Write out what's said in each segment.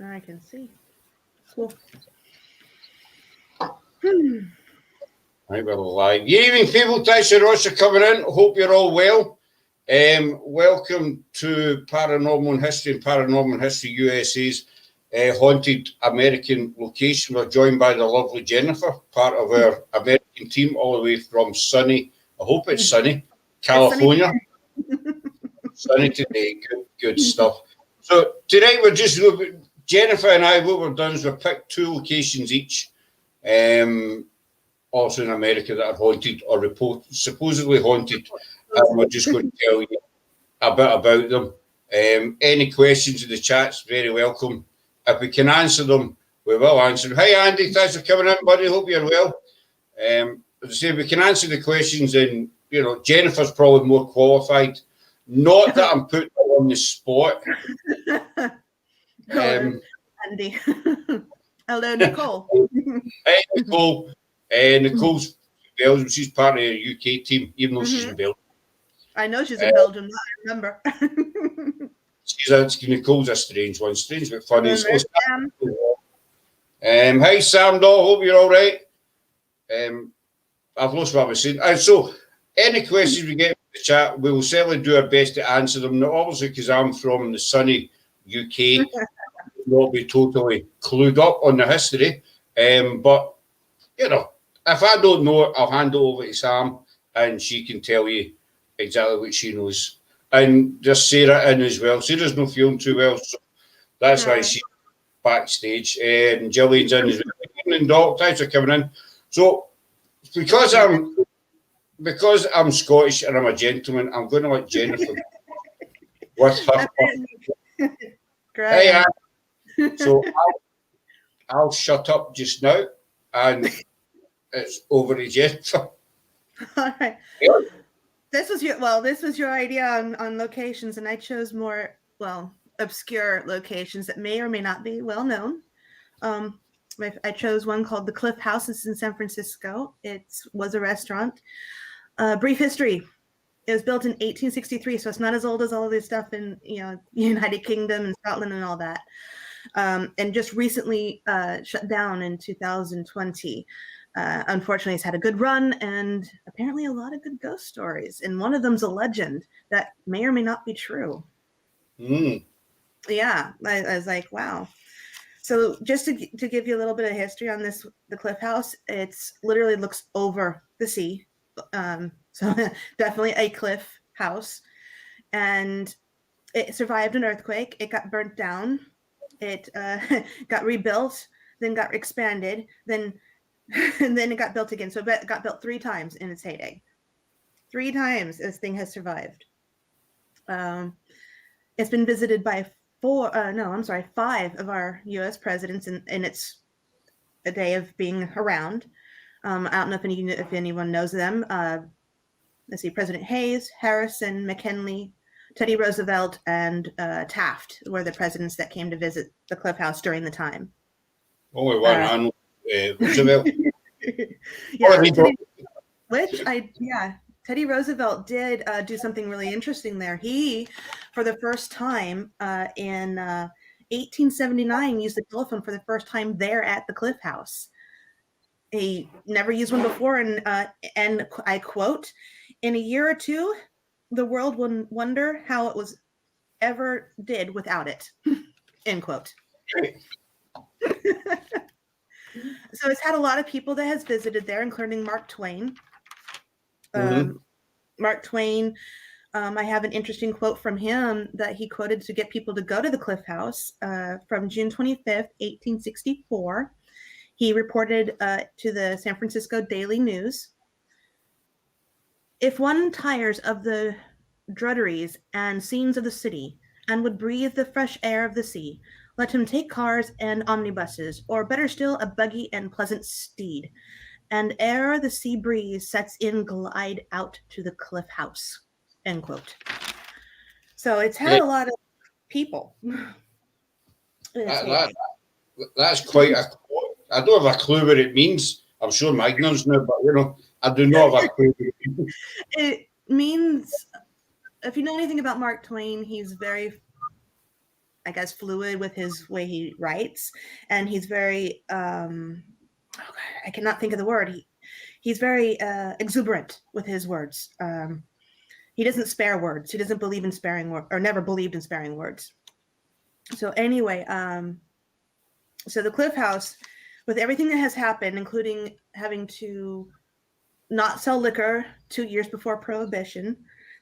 I can see. Cool. Right, we're live. Good evening, people. Thanks for coming in. Hope you're all well. Welcome to Paranormal History and Paranormal History USA's haunted American location. We're joined by the lovely Jennifer, part of our American team, all the way from sunny, I hope it's sunny, California. Sunny today. Good stuff. So tonight we're just, Jennifer and I, what we've done is we've picked two locations each, also in America, that are haunted or supposedly haunted. And we're just going to tell you a bit about them. Any questions in the chat's very welcome. If we can answer them, we will answer them. Hi Andy, thanks for coming in, buddy. Hope you're well. As I say, we can answer the questions, and Jennifer's probably more qualified. Not that I'm putting her on the spot. Andy. Hello, Nicole. Hey, Nicole. Nicole's Belgium. She's part of the UK team, even though she's in Belgium. I know she's in Belgium. I remember. Nicole's a strange one. Strange but funny. Hi, Sam Doll. Hope you're all right. I've lost what I was saying. So, any questions we get in the chat, we will certainly do our best to answer them. Not obviously because I'm from the sunny UK, not be totally clued up on the history. But, if I don't know it, I'll hand it over to Sam and she can tell you exactly what she knows. And just Sarah in as well. Sarah's not feeling too well, so that's why she's backstage. And Gillian's in as well. Good evening, Doc. Thanks for coming in. So, because I'm Scottish and I'm a gentleman, I'm going to let Jennifer with her. Great. Hey, so I'll shut up just now, and it's over to Jennifer. All right. This was your idea on locations, and I chose more obscure locations that may or may not be well known. I chose one called the Cliff House. It's in San Francisco. It was a restaurant. Brief history. It was built in 1863, so it's not as old as all of this stuff in United Kingdom and Scotland and all that. And just recently shut down in 2020. Unfortunately, it's had a good run and apparently a lot of good ghost stories. And one of them's a legend that may or may not be true. Yeah, I was like, wow. So just to give you a little bit of history on this, the Cliff House, it's literally looks over the sea. So definitely a cliff house. And it survived an earthquake. It got burnt down. It got rebuilt, then got expanded, and then it got built again. So it got built 3 times in its heyday. 3 times this thing has survived. It's been visited by 5 of our U.S. presidents in its a day of being around. I don't know if anyone knows them. Let's see, President Hayes, Harrison, McKinley, Teddy Roosevelt, and Taft were the presidents that came to visit the Cliff House during the time. Only one, Roosevelt. Teddy Roosevelt did do something really interesting there. He, for the first time in 1879, used the telephone for the first time there at the Cliff House. He never used one before, and I quote, "In a year or two, the world will wonder how it was ever did without it." End quote. So it's had a lot of people that has visited there, including Mark Twain. Mark Twain, I have an interesting quote from him that he quoted to get people to go to the Cliff House from June 25th, 1864. He reported to the San Francisco Daily News, "If one tires of the drudgeries and scenes of the city and would breathe the fresh air of the sea, let him take cars and omnibuses, or better still, a buggy and pleasant steed, and ere the sea breeze sets in, glide out to the Cliff House." End quote. So it's had a lot of people. That's quite a quote. I don't have a clue what it means. I'm sure Magnus knows, but I do not have a clue what it means. It means, if you know anything about Mark Twain, he's very I guess, fluid with his way he writes, and he's very I cannot think of the word. He's very exuberant with his words. He doesn't spare words. He doesn't believe in sparing words, or never believed in sparing words. So anyway, so the Cliff House, with everything that has happened, including having to not sell liquor 2 years before Prohibition,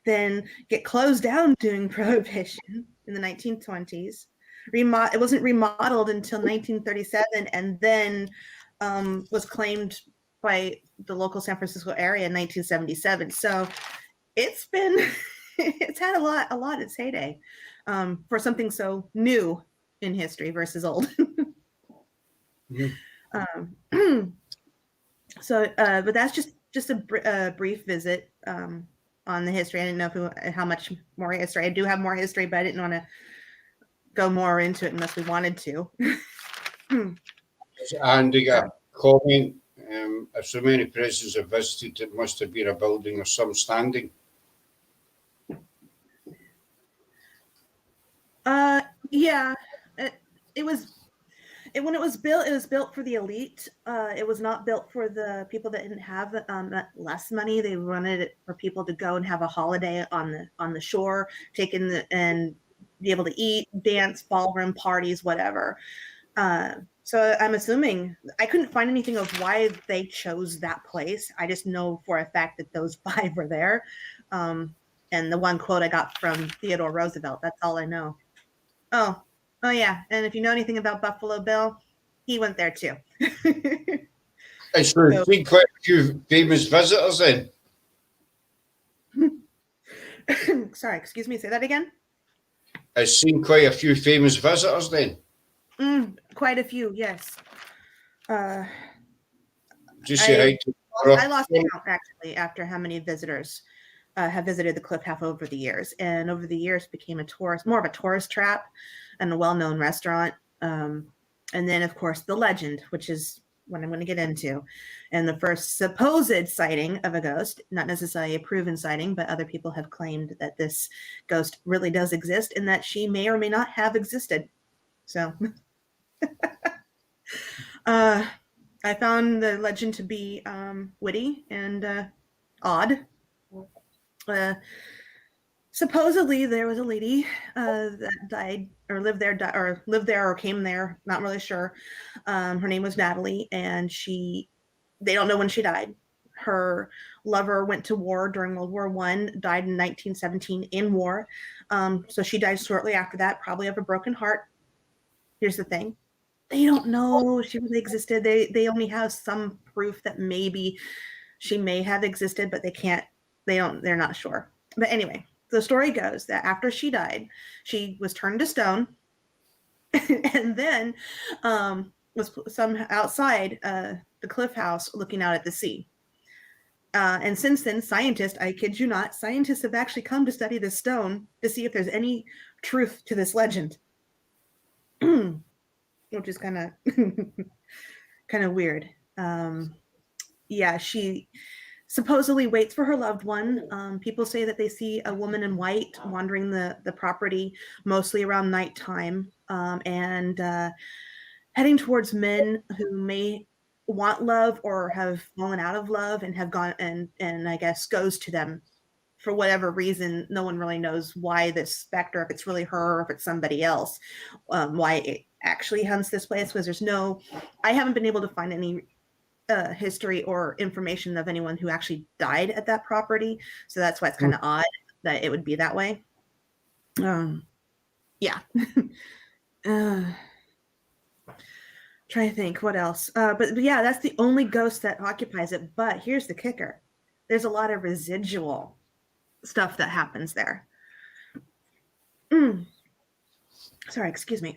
then get closed down during Prohibition in the 1920s. It wasn't remodeled until 1937, and then was claimed by the local San Francisco area in 1977. So it's been it's had a lot its heyday for something so new in history versus old. So, but that's just a brief visit on the history. I didn't know how much more history. I do have more history, but I didn't want to go more into it unless we wanted to. Andy got a comment. If so many presidents have visited, it must have been a building of some standing. Yeah, it was. When it was built for the elite. It was not built for the people that didn't have less money. They wanted it for people to go and have a holiday on the shore, and be able to eat, dance, ballroom parties, whatever. So I'm assuming I couldn't find anything of why they chose that place. I just know for a fact that those 5 were there. And the one quote I got from Theodore Roosevelt, that's all I know. Oh yeah. And if you know anything about Buffalo Bill, he went there too. It's seen quite a few famous visitors then. Sorry, excuse me, say that again. I've seen quite a few famous visitors then. Quite a few, yes. Just say hi to I lost count actually after how many visitors have visited the Cliff House over the years, and over the years became more of a tourist trap and a well-known restaurant. And then of course the legend, which is what I'm going to get into, and the first supposed sighting of a ghost, not necessarily a proven sighting, but other people have claimed that this ghost really does exist and that she may or may not have existed. So I found the legend to be witty and odd. Supposedly there was a lady that died or lived there or came there, not really sure. Her name was Natalie, and they don't know when she died. Her lover went to war during World War I, died in 1917 in war. So she died shortly after that, probably of a broken heart. Here's the thing. They don't know she really existed. They only have some proof that maybe she may have existed, but they're not sure. But anyway, the story goes that after she died, she was turned to stone and then was some outside the Cliff House looking out at the sea. And since then, I kid you not, scientists have actually come to study this stone to see if there's any truth to this legend. Which is kind of weird. Yeah, she supposedly waits for her loved one. People say that they see a woman in white wandering the property, mostly around nighttime, and heading towards men who may want love or have fallen out of love and have gone and I guess goes to them for whatever reason. No one really knows why this specter, if it's really her or if it's somebody else, why it actually hunts this place, because I haven't been able to find any history or information of anyone who actually died at that property. So that's why it's kind of odd that it would be that way. Yeah. Trying to think what else. But yeah, that's the only ghost that occupies it. But here's the kicker. There's a lot of residual stuff that happens there. Sorry, excuse me.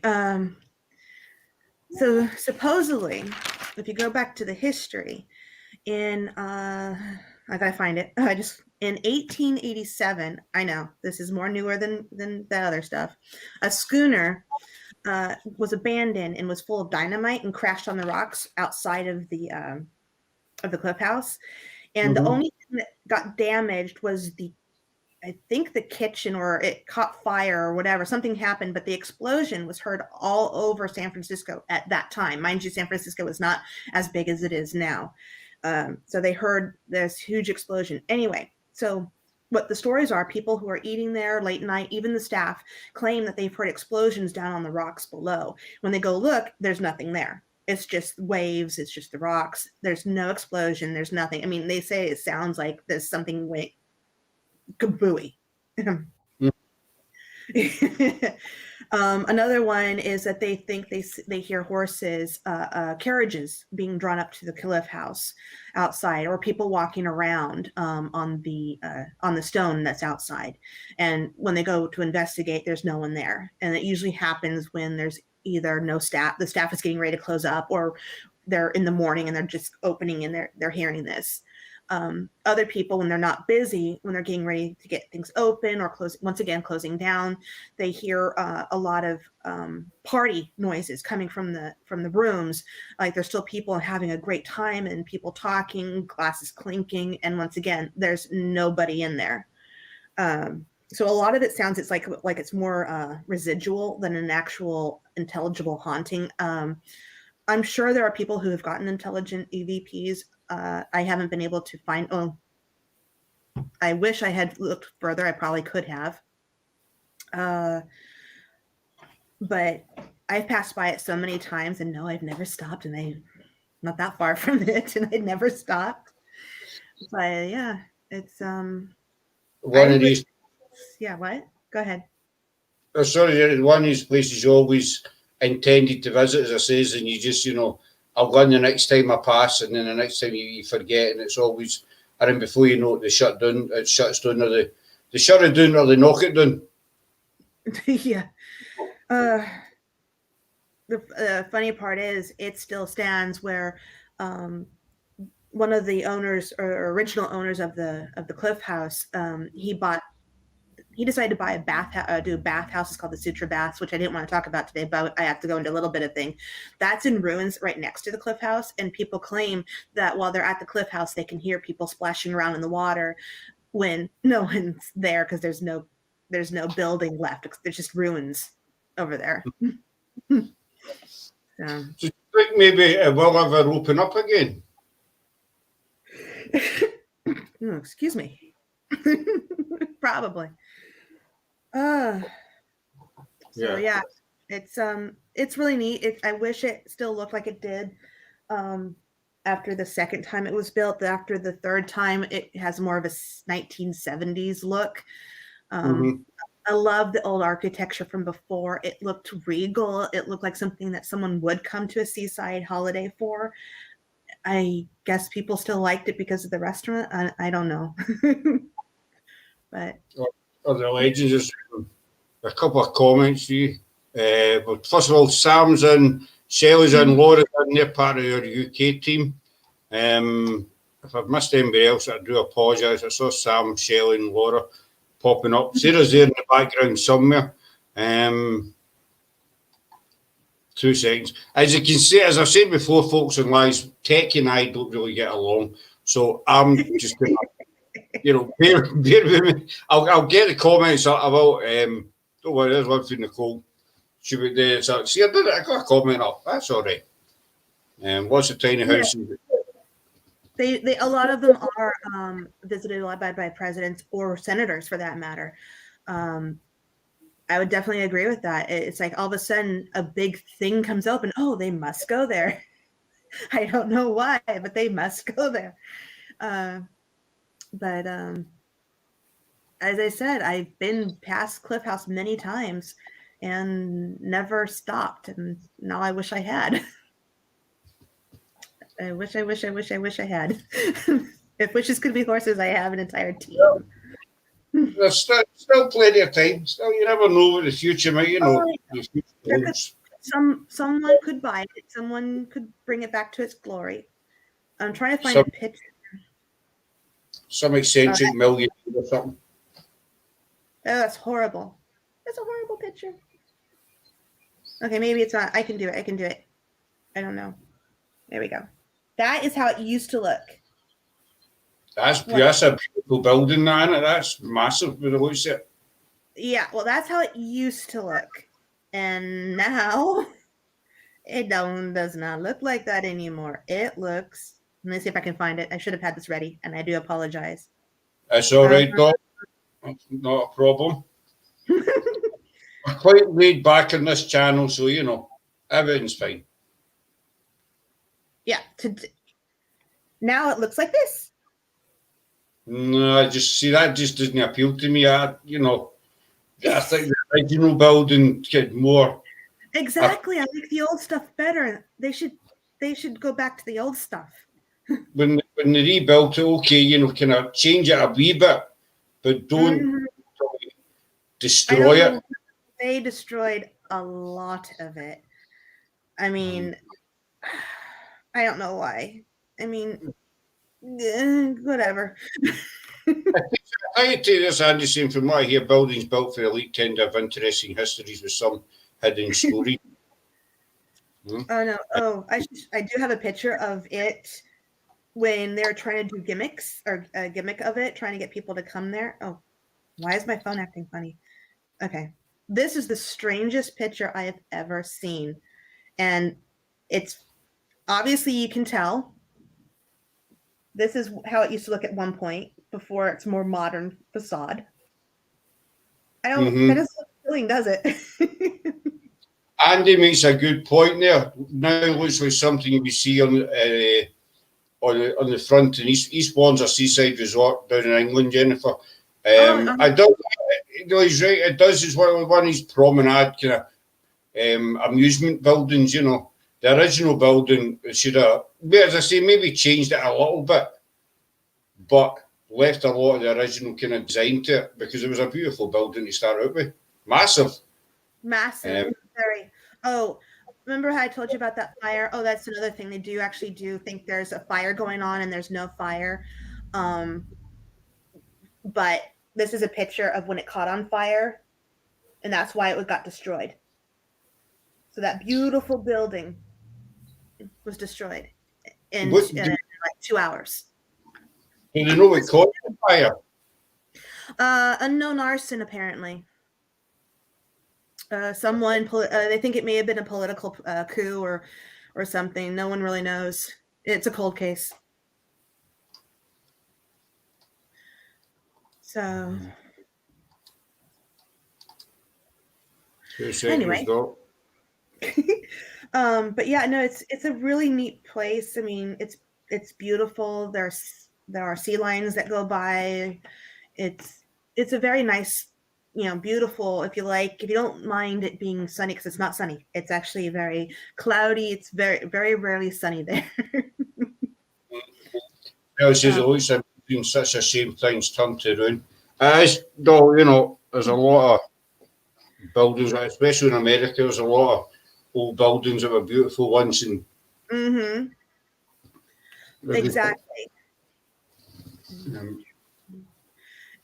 So supposedly, if you go back to the history, I gotta find it. In 1887, I know this is more newer than the other stuff. A schooner was abandoned and was full of dynamite and crashed on the rocks outside of the Cliff House. And the only thing that got damaged was the I think the kitchen, or it caught fire or whatever, something happened, but the explosion was heard all over San Francisco at that time. Mind you, San Francisco was not as big as it is now. So they heard this huge explosion. Anyway, so what the stories are, people who are eating there late night, even the staff, claim that they've heard explosions down on the rocks below. When they go look, there's nothing there. It's just waves. It's just the rocks. There's no explosion. There's nothing. I mean, they say it sounds like there's something kabooey. Another one is that they think they hear horses, carriages being drawn up to the Cliff House outside, or people walking around on the stone that's outside. And when they go to investigate, there's no one there. And it usually happens when there's either no staff, the staff is getting ready to close up, or they're in the morning and they're just opening and they're hearing this. Other people, when they're not busy, when they're getting ready to get things open or closing down, they hear a lot of party noises coming from the rooms. Like there's still people having a great time and people talking, glasses clinking, and once again, there's nobody in there. So a lot of it sounds it's like it's more residual than an actual intelligible haunting. I'm sure there are people who have gotten intelligent EVPs. I haven't been able to find. Oh, I wish I had looked further. I probably could have. But I've passed by it so many times, and no, I've never stopped, and I'm not that far from it, and I never stopped. But yeah, it's One of these. Yeah, what? Go ahead. Oh, sorry, one of these places you always intended to visit, as I says, and you just, I'll go in the next time I pass, and then the next time you forget, and it's always, and before you know it, they shut down, it shuts down, or they shut it down, or they knock it down. Yeah. The funny part is it still stands where one of the owners or original owners of the Cliff House, he decided to buy a bathhouse. It's called the Sutra Baths, which I didn't want to talk about today, but I have to go into a little bit of thing. That's in ruins right next to the Cliff House, and people claim that while they're at the Cliff House, they can hear people splashing around in the water when no one's there because there's no building left. There's just ruins over there. So do you think maybe it will ever open up again? Oh, excuse me. Probably. So yeah, it's really neat. I wish it still looked like it did after the second time it was built. After the third time, it has more of a 1970s look. I love the old architecture from before. It looked regal. It looked like something that someone would come to a seaside holiday for. I guess people still liked it because of the restaurant. I don't know. But the legends, just a couple of comments to you. But first of all, Sam's in, Shelley's in, Laura's in, they're part of our UK team. If I've missed anybody else, I do apologise. I saw Sam, Shelley and Laura popping up. Sarah's there in the background somewhere. 2 seconds. As you can see, as I've said before, folks and lies, Tech and I don't really get along. So I'm just going to, bear with me. I'll get the comments. I will. Don't worry, there's one for Nicole. She would see, I got a comment up. That's all right. What's the tiny house? They a lot of them are visited a lot by presidents or senators, for that matter. I would definitely agree with that. It's like all of a sudden a big thing comes up and, oh, they must go there. I don't know why, but they must go there. But as I said, I've been past Cliff House many times and never stopped. And now I wish I had. I wish I had. If wishes could be horses, I have an entire team. There's still plenty of time. Still, you never know what the future might, the future holds. Someone could buy it. Someone could bring it back to its glory. I'm trying to find a picture. Some eccentric millionaire or something. Oh, that's horrible. That's a horrible picture. Okay, maybe it's not. I can do it. I don't know. There we go. That is how it used to look. That's What? that's a beautiful building, that, isn't it? That's massive with the looks of it. Yeah, well, that's how it used to look, and now it does not look like that anymore. It looks. Let me see if I can find it. I should have had this ready, and I do apologize. It's all Uh, right, Doc. Not a problem. We're quite laid back on this channel, so you know everything's fine. yeah. Now it looks like this. No, I just see that just doesn't appeal to me. I think the original building get more. Exactly. I like the old stuff better. They should go back to the old stuff. When they rebuilt it, okay, kind of change it a wee bit, but don't Mhm. destroy it. They destroyed a lot of it. I mean, I don't know why. I mean, whatever. I take this, Andy, saying from what I hear, buildings built for elite tend to have interesting histories with some hidden story. Oh no! Oh, I do have a picture of it when they're trying to do gimmicks or a gimmick of it, trying to get people to come there. Oh, why is my phone acting funny? Okay, this is the strangest picture I have ever seen, and it's obviously you can tell. This is how it used to look at one point before its more modern facade. That doesn't look appealing, does it? Andy makes a good point there. Now it looks like something we see on the front in East Bourne's a seaside resort down in England, Jennifer. I don't. He's right. It does. It's one of these promenade kind of amusement buildings. The original building should have, as I say, maybe changed it a little bit, but left a lot of the original kind of design to it because it was a beautiful building to start out with. Massive. Massive. Very. Oh, remember how I told you about that fire? Oh, that's another thing. They do actually think there's a fire going on and there's no fire. But this is a picture of when it caught on fire, and that's why it got destroyed. So that beautiful building was destroyed in like 2 hours. Do you know what caused the fire? Unknown arson, apparently. Someone, they think it may have been a political coup or something. No one really knows. It's a cold case. So anyway, but yeah, no, it's a really neat place. I mean, it's beautiful. There are sea lions that go by. It's a very nice, beautiful. If you don't mind it being sunny, because it's not sunny. It's actually very cloudy. It's very, very rarely sunny there. It's always been such a shame things turn to ruin. There's a lot of buildings, especially in America. There's a lot of old buildings that were beautiful once, and exactly.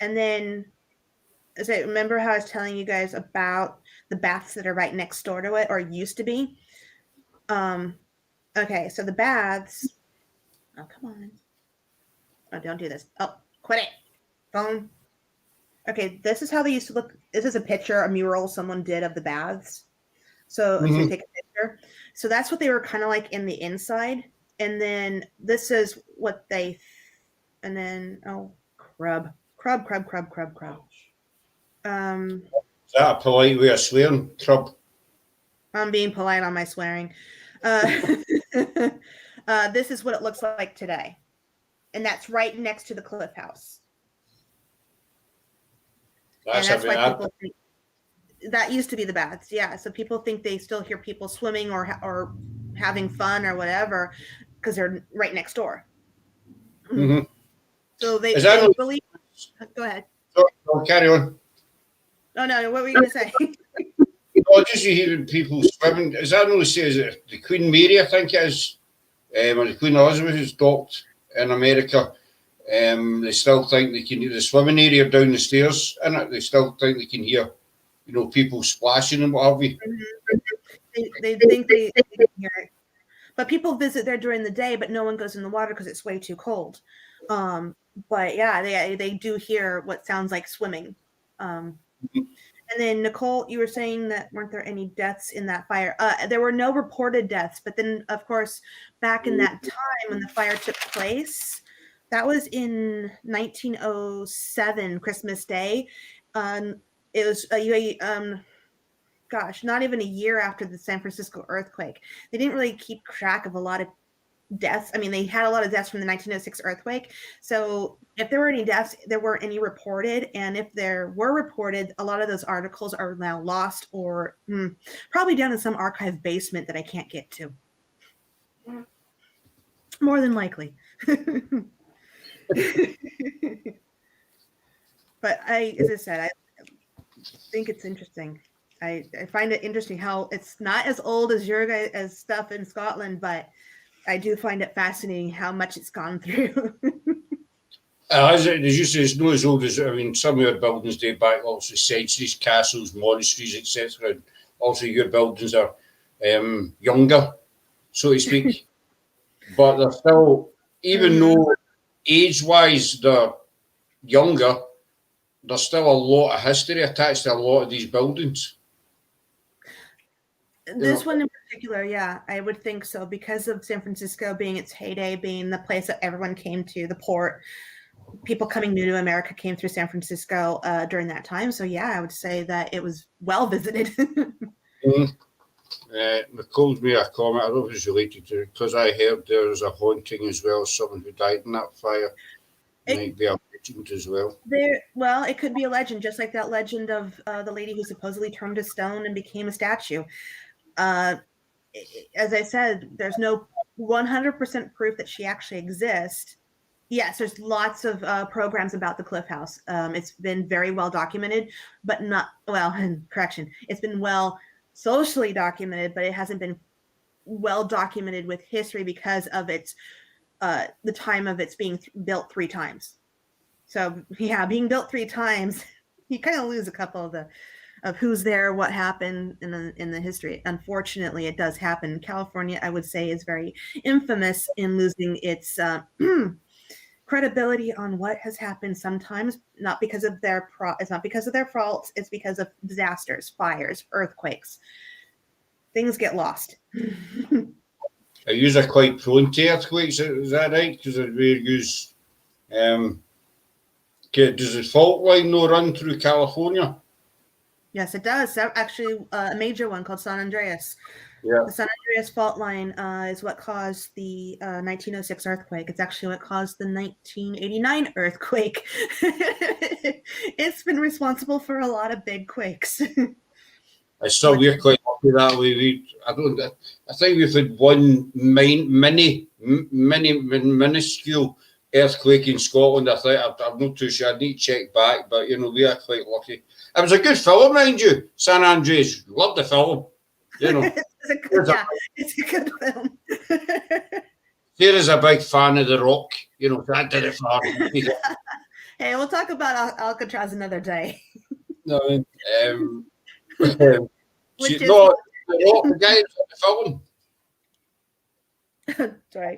And then, as I remember how I was telling you guys about the baths that are right next door to it, or used to be. Okay, so the baths. Oh, come on. Oh, don't do this. Oh, quit it. Phone. Okay, this is how they used to look. This is a picture, a mural someone did of the baths. So to take a picture. So that's what they were kind of like in the inside. And then this is what they, and then, oh, crub. Is that a polite way of swearing? Crub. I'm being polite on my swearing. This is what it looks like today. And that's right next to the Cliff House. That's why people think that used to be the baths. Yeah. So people think they still hear people swimming or having fun or whatever because they're right next door. Mm-hmm. So they believe. Go ahead. Oh, carry on. Oh, no. What were you going to say? Just you hear people swimming. Is that only say, is it the Queen Mary, I think it is, or the Queen Elizabeth who's docked in America? They still think they can hear the swimming area down the stairs in it. They still think they can hear, people splashing and what have you. They think they can hear it. But people visit there during the day, but no one goes in the water because it's way too cold. But yeah, they do hear what sounds like swimming. And then Nicole, you were saying that weren't there any deaths in that fire? There were no reported deaths, but then of course, back in that time when the fire took place, that was in 1907, Christmas Day. It was gosh, not even a year after the San Francisco earthquake. They didn't really keep track of a lot of deaths. I mean, they had a lot of deaths from the 1906 earthquake. So if there were any deaths, there weren't any reported. And if there were reported, a lot of those articles are now lost or probably down in some archive basement that I can't get to. More than likely. But as I said, I think it's interesting. I find it interesting how it's not as old as your guys as stuff in Scotland, but I do find it fascinating how much it's gone through. As you say, it's not as old as, I mean, some of your buildings date back also centuries, castles, monasteries, etc. And also your buildings are younger, so to speak. But they're still, even though age-wise they're younger, there's still a lot of history attached to a lot of these buildings. This one in particular, yeah, I would think so, because of San Francisco being its heyday, being the place that everyone came to, the port. People coming new to America came through San Francisco during that time. So yeah, I would say that it was well visited. Nicole's made a comment, I don't know if it's related to it, because I heard there was a haunting as well, someone who died in that fire. It might be a legend as well. Well, it could be a legend, just like that legend of the lady who supposedly turned to stone and became a statue. As I said, there's no 100% proof that she actually exists. Yes, there's lots of programs about the Cliff House. It's been very well documented, but not, well, correction, it's been well socially documented, but it hasn't been well documented with history because of its the time of its being built 3 times. So yeah, being built 3 times, you kind of lose a couple of who's there, what happened in the history. Unfortunately, it does happen. California, I would say, is very infamous in losing its credibility on what has happened. Sometimes not because of it's not because of their faults. It's because of disasters, fires, earthquakes. Things get lost. Are you quite prone to earthquakes? Is that right? Because we use does the fault line no run through California? Yes, it does. Actually, a major one called San Andreas. Yeah. The San Andreas fault line is what caused the 1906 earthquake. It's actually what caused the 1989 earthquake. It's been responsible for a lot of big quakes. We're quite lucky that way. I think we've had one minuscule earthquake in Scotland. I'm not too sure. I need to check back, but we are quite lucky. It was a good film, mind you. San Andreas, loved the film. It's a good film. Sarah's a big fan of The Rock. That did it for her. Hey, we'll talk about Alcatraz another day. No, The Rock, the guy who's in the film. Sorry.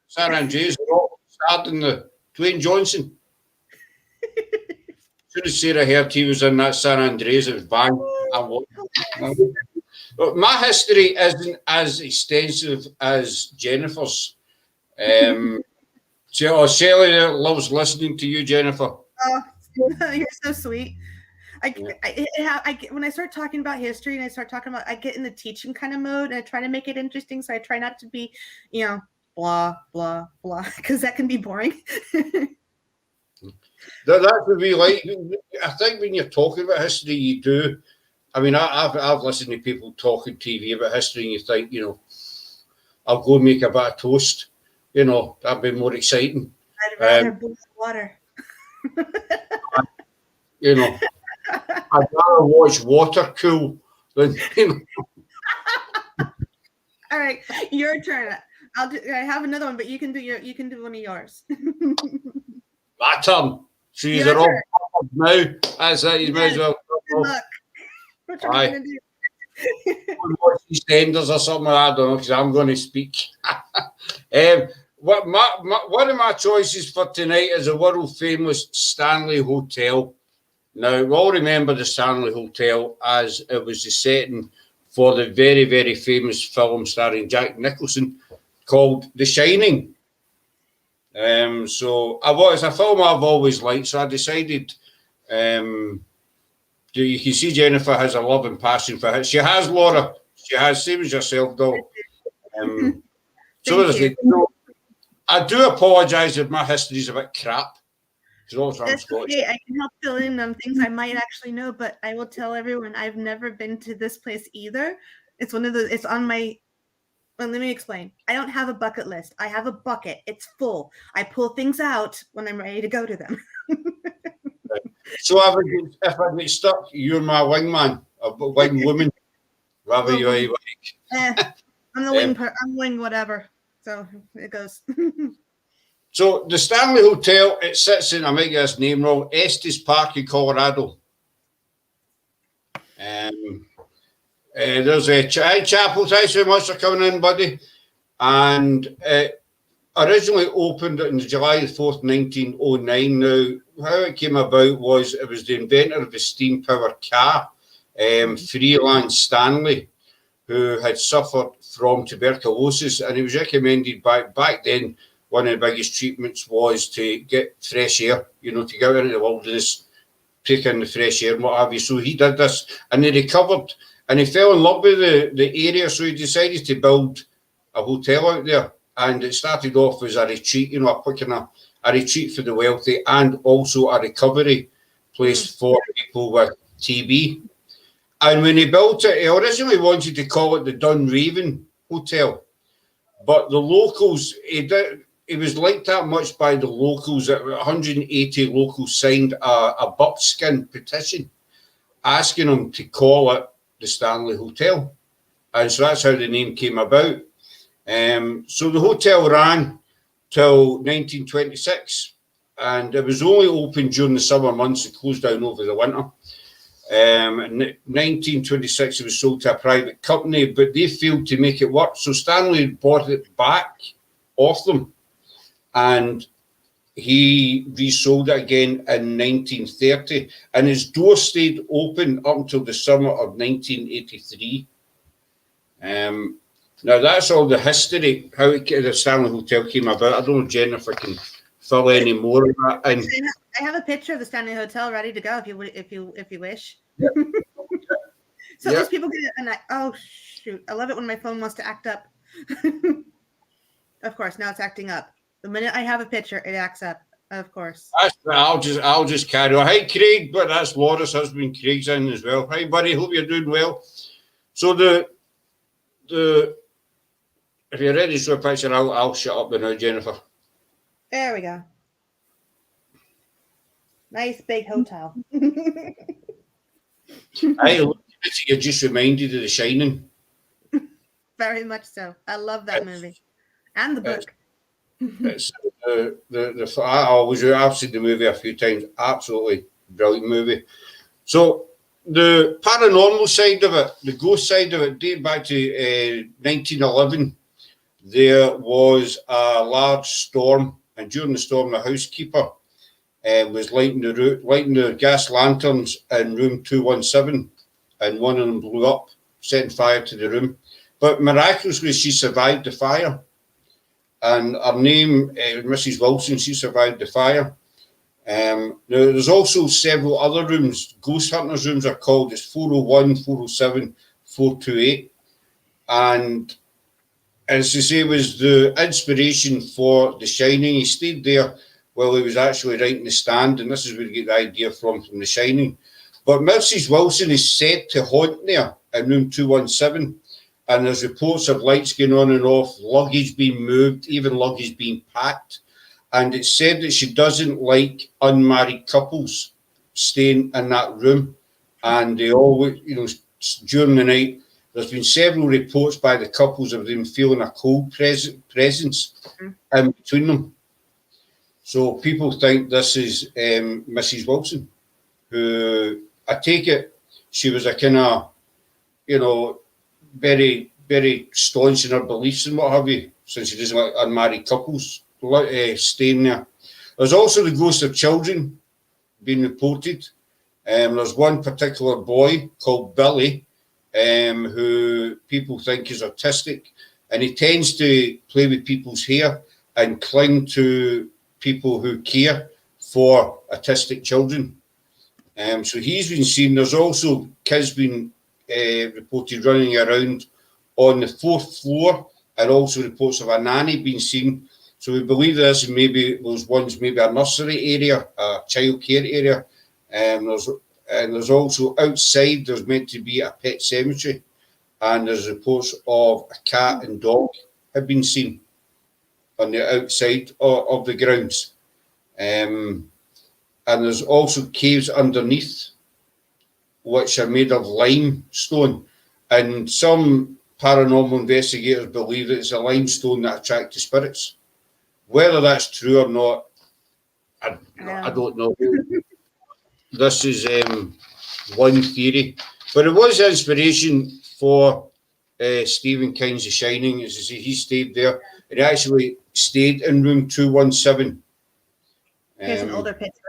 San Andreas, The Rock starred in the Dwayne Johnson. As soon as Sarah heard he was in that San Andreas, it was bang. But my history isn't as extensive as Jennifer's. Shelley loves listening to you, Jennifer. Oh, you're so sweet. When I start talking about history and I start talking about, I get in the teaching kind of mode and I try to make it interesting. So I try not to be, blah, blah, blah, because that can be boring. That would be like, I think when you're talking about history, you do. I mean, I've listened to people talking TV about history and you think, I'll go make a bit of toast. That'd be more exciting. I'd rather boil water. I'd rather watch water cool than, All right, your turn. I have another one, but you can do one of yours. My turn. See, they're all now. That's it. You may as well. Good luck. What are you going to do? Watch EastEnders or something. I don't know, because I'm going to speak. one of my choices for tonight is a world famous Stanley Hotel. Now, we all remember the Stanley Hotel as it was the setting for the very, very famous film starring Jack Nicholson called The Shining. So it's a film I've always liked, so I decided you can see Jennifer has a love and passion for it. She has, Laura. She has, same as yourself, though. I do apologise if my history is a bit crap. That's okay. I can help fill in on things I might actually know, but I will tell everyone I've never been to this place either. It's it's on my, well, let me explain. I don't have a bucket list. I have a bucket. It's full. I pull things out when I'm ready to go to them. So if I get stuck, you're my wingman, a wing woman, whatever you like. I'm the wing, I'm wing whatever. So it goes. So the Stanley Hotel, it sits in, I might get this name wrong, Estes Park in Colorado. There's a chapel. Thanks very much for coming in, buddy. And it originally opened on July 4th, 1909. Now, how it came about was it was the inventor of the steam-powered car, Freeland Stanley, who had suffered from tuberculosis, and he was recommended back then. One of the biggest treatments was to get fresh air, to go into the wilderness, take in the fresh air and what have you. So he did this and he recovered and he fell in love with the area. So he decided to build a hotel out there. And it started off as a retreat, a retreat for the wealthy and also a recovery place for people with TB. And when he built it, he originally wanted to call it the Dunraven Hotel. But the locals, he was liked that much by the locals that 180 locals signed a buckskin petition asking him to call it the Stanley Hotel. And so that's how the name came about. So the hotel ran till 1926 and it was only open during the summer months. It closed down over the winter. In 1926 it was sold to a private company, but they failed to make it work. So Stanley bought it back off them. And he resold it again in 1930. And his door stayed open up until the summer of 1983. Now, that's all the history, how the Stanley Hotel came about. I don't know, Jennifer, can fill any more of that in. I have a picture of the Stanley Hotel ready to go if you wish. Yep. So those people get it, and oh, shoot. I love it when my phone wants to act up. Of course, now it's acting up. The minute I have a picture, it acts up. Of course. I'll just carry on. Hi, Craig, but that's Laura's husband. Craig's in as well. Hi, buddy. Hope you're doing well. So if you're ready to show a picture, I'll shut up now, Jennifer. There we go. Nice big hotel. You're just reminded of The Shining. Very much so. I love that movie and the book. It's I've seen the movie a few times. Absolutely brilliant movie. So the paranormal side of it, the ghost side of it, dating back to 1911, there was a large storm, and during the storm, the housekeeper was lighting the gas lanterns in room 217, and one of them blew up, setting fire to the room. But miraculously, she survived the fire. And her name, Mrs. Wilson, she survived the fire. Now, there's also several other rooms. Ghost hunters' rooms are called. It's 401, 407, 428. And as I say, was the inspiration for The Shining. He stayed there while he was actually writing The Stand. And this is where you get the idea from The Shining. But Mrs. Wilson is said to haunt there in room 217. And there's reports of lights going on and off, luggage being moved, even luggage being packed. And it's said that she doesn't like unmarried couples staying in that room. And they always, during the night, there's been several reports by the couples of them feeling a cold presence in between them. So people think this is Mrs. Wilson, who I take it, she was a kind of, very very staunch in her beliefs and what have you, since she doesn't like unmarried couples staying there. There's also the ghosts of children being reported. There's one particular boy called Billy, who people think is autistic, and he tends to play with people's hair and cling to people who care for autistic children. So he's been seen. There's also kids been reported running around on the 4th floor, and also reports of a nanny being seen. So we believe there's maybe those ones, maybe a nursery area, a childcare area. There's also outside, there's meant to be a pet cemetery, and there's reports of a cat and dog have been seen on the outside of the grounds. And there's also caves underneath, which are made of limestone. And some paranormal investigators believe that it's a limestone that attracts spirits. Whether that's true or not, I don't know. This is one theory. But it was inspiration for Stephen King's The Shining. As I say, he stayed there. He actually stayed in room 217. Here's an older picture.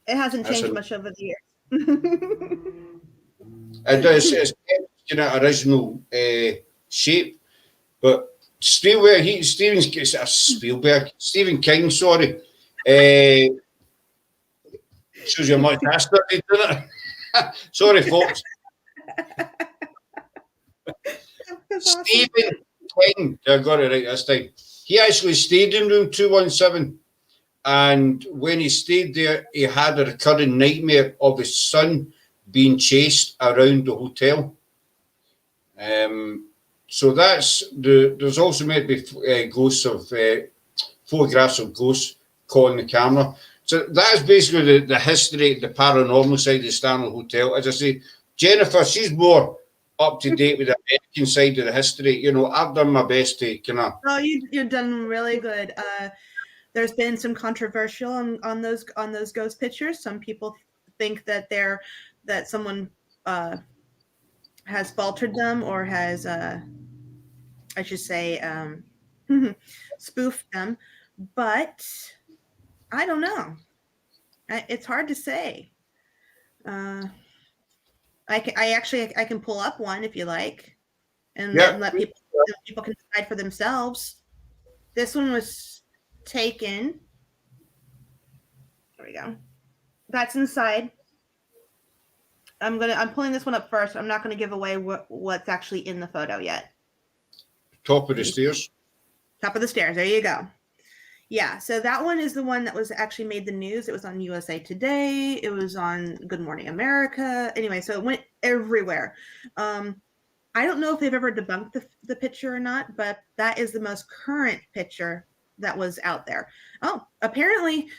It hasn't changed much over the years. It's in an original shape, but Stephen King, sorry, shows you much faster, doesn't it? Sorry, folks. Stephen King, I got it right this time. He actually stayed in room 217, and when he stayed there, he had a recurring nightmare of his son being chased around the hotel. So there's also meant to be ghosts of photographs of ghosts caught on the camera. So that's basically the history, the paranormal side of the Stanley Hotel. As I say, Jennifer, she's more up to date with the American side of the history. You know, I've done my best to kind of. Oh, you've done really good. There's been some controversial on those ghost pictures. Some people think that someone has faltered them or has, I should say, spoofed them. But I don't know. It's hard to say. I can pull up one if you like, and let people can decide for themselves. This one was taken. There we go. That's inside. I'm pulling this one up first. I'm not going to give away what's actually in the photo yet. Top of the stairs. Top of the stairs. There you go. Yeah, so that one is the one that was actually made the news. It was on USA Today. It was on Good Morning America. Anyway, so it went everywhere. I don't know if they've ever debunked the picture or not, but that is the most current picture that was out there. Oh, apparently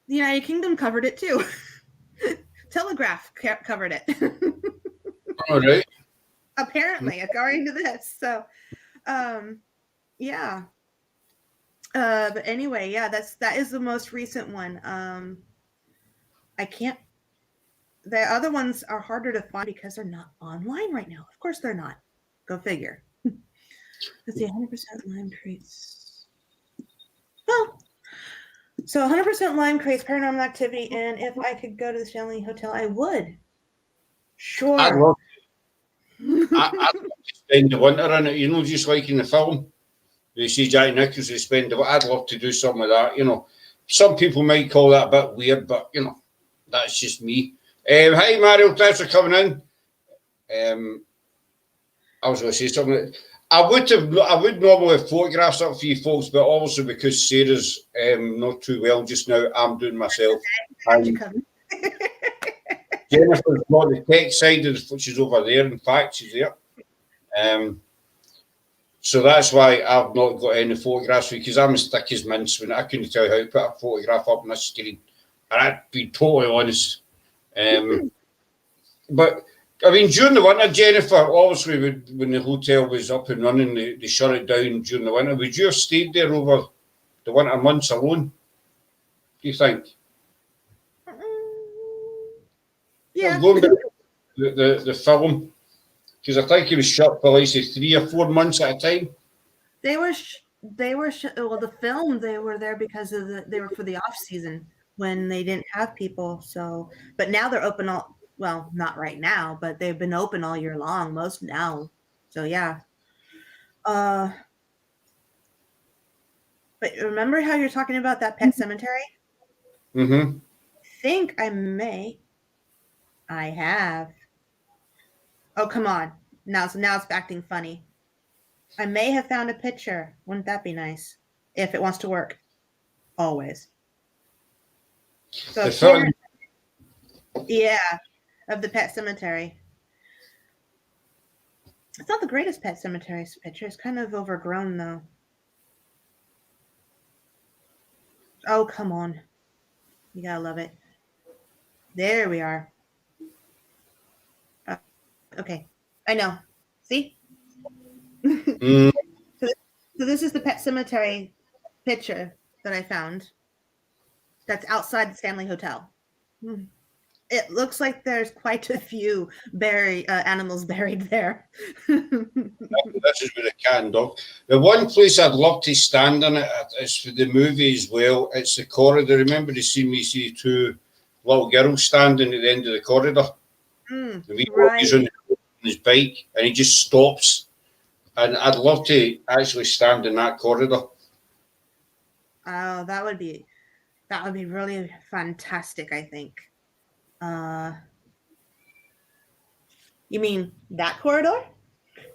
the United Kingdom covered it too. Telegraph covered it. All right. Apparently, according to this. So, yeah. But anyway, yeah, that is the most recent one. The other ones are harder to find because they're not online right now. Of course they're not. Go figure. Let's see, 100% lime creates. Well, so 100% lime creates paranormal activity, and if I could go to the Stanley Hotel, I would. Sure. I'd love to spend the winter in it, you know, just like in the film. You see Jack Nicholson spend the winter. I'd love to do something like that, you know. Some people might call that a bit weird, but, you know, that's just me. Hi, Mario. Thanks for coming in. I was going to say something. I would normally have photographs up for you folks, but also because Sarah's not too well just now, I'm doing myself. Jennifer's got the tech side of it, she's over there. In fact, she's there. So that's why I've not got any photographs because I'm as thick as mince when I couldn't tell you how to put a photograph up on this screen. And I'd be totally honest. But I mean, during the winter, Jennifer, obviously when the hotel was up and running, they shut it down during the winter. Would you have stayed there over the winter months alone? Do you think? Yeah. Going back to the film, Because I think he was shot for like say 3 or 4 months at a time. Well, the film, they were there because they were for the off season when they didn't have people. So, but now they're open well, not right now, but they've been open all year long, most now. So yeah. But remember how you're talking about that pet cemetery? Mm-hmm. I think I have. Oh, come on. Now it's acting funny. I may have found a picture. Wouldn't that be nice? If it wants to work. Always. So yeah, of the pet cemetery. It's not the greatest pet cemetery picture. It's kind of overgrown though. Oh, come on. You gotta love it. There we are. Okay. I know. See? Mm. So this is the pet cemetery picture that I found. That's outside the Stanley Hotel. It looks like there's quite a few animals buried there. This is with a cat and dog. The one place I'd love to stand in it is for the movie as well. It's the corridor. Remember the scene we see 2 little girls standing at the end of the corridor? Right. He's on his bike and he just stops. And I'd love to actually stand in that corridor. Oh, that would be really fantastic, I think. You mean that corridor?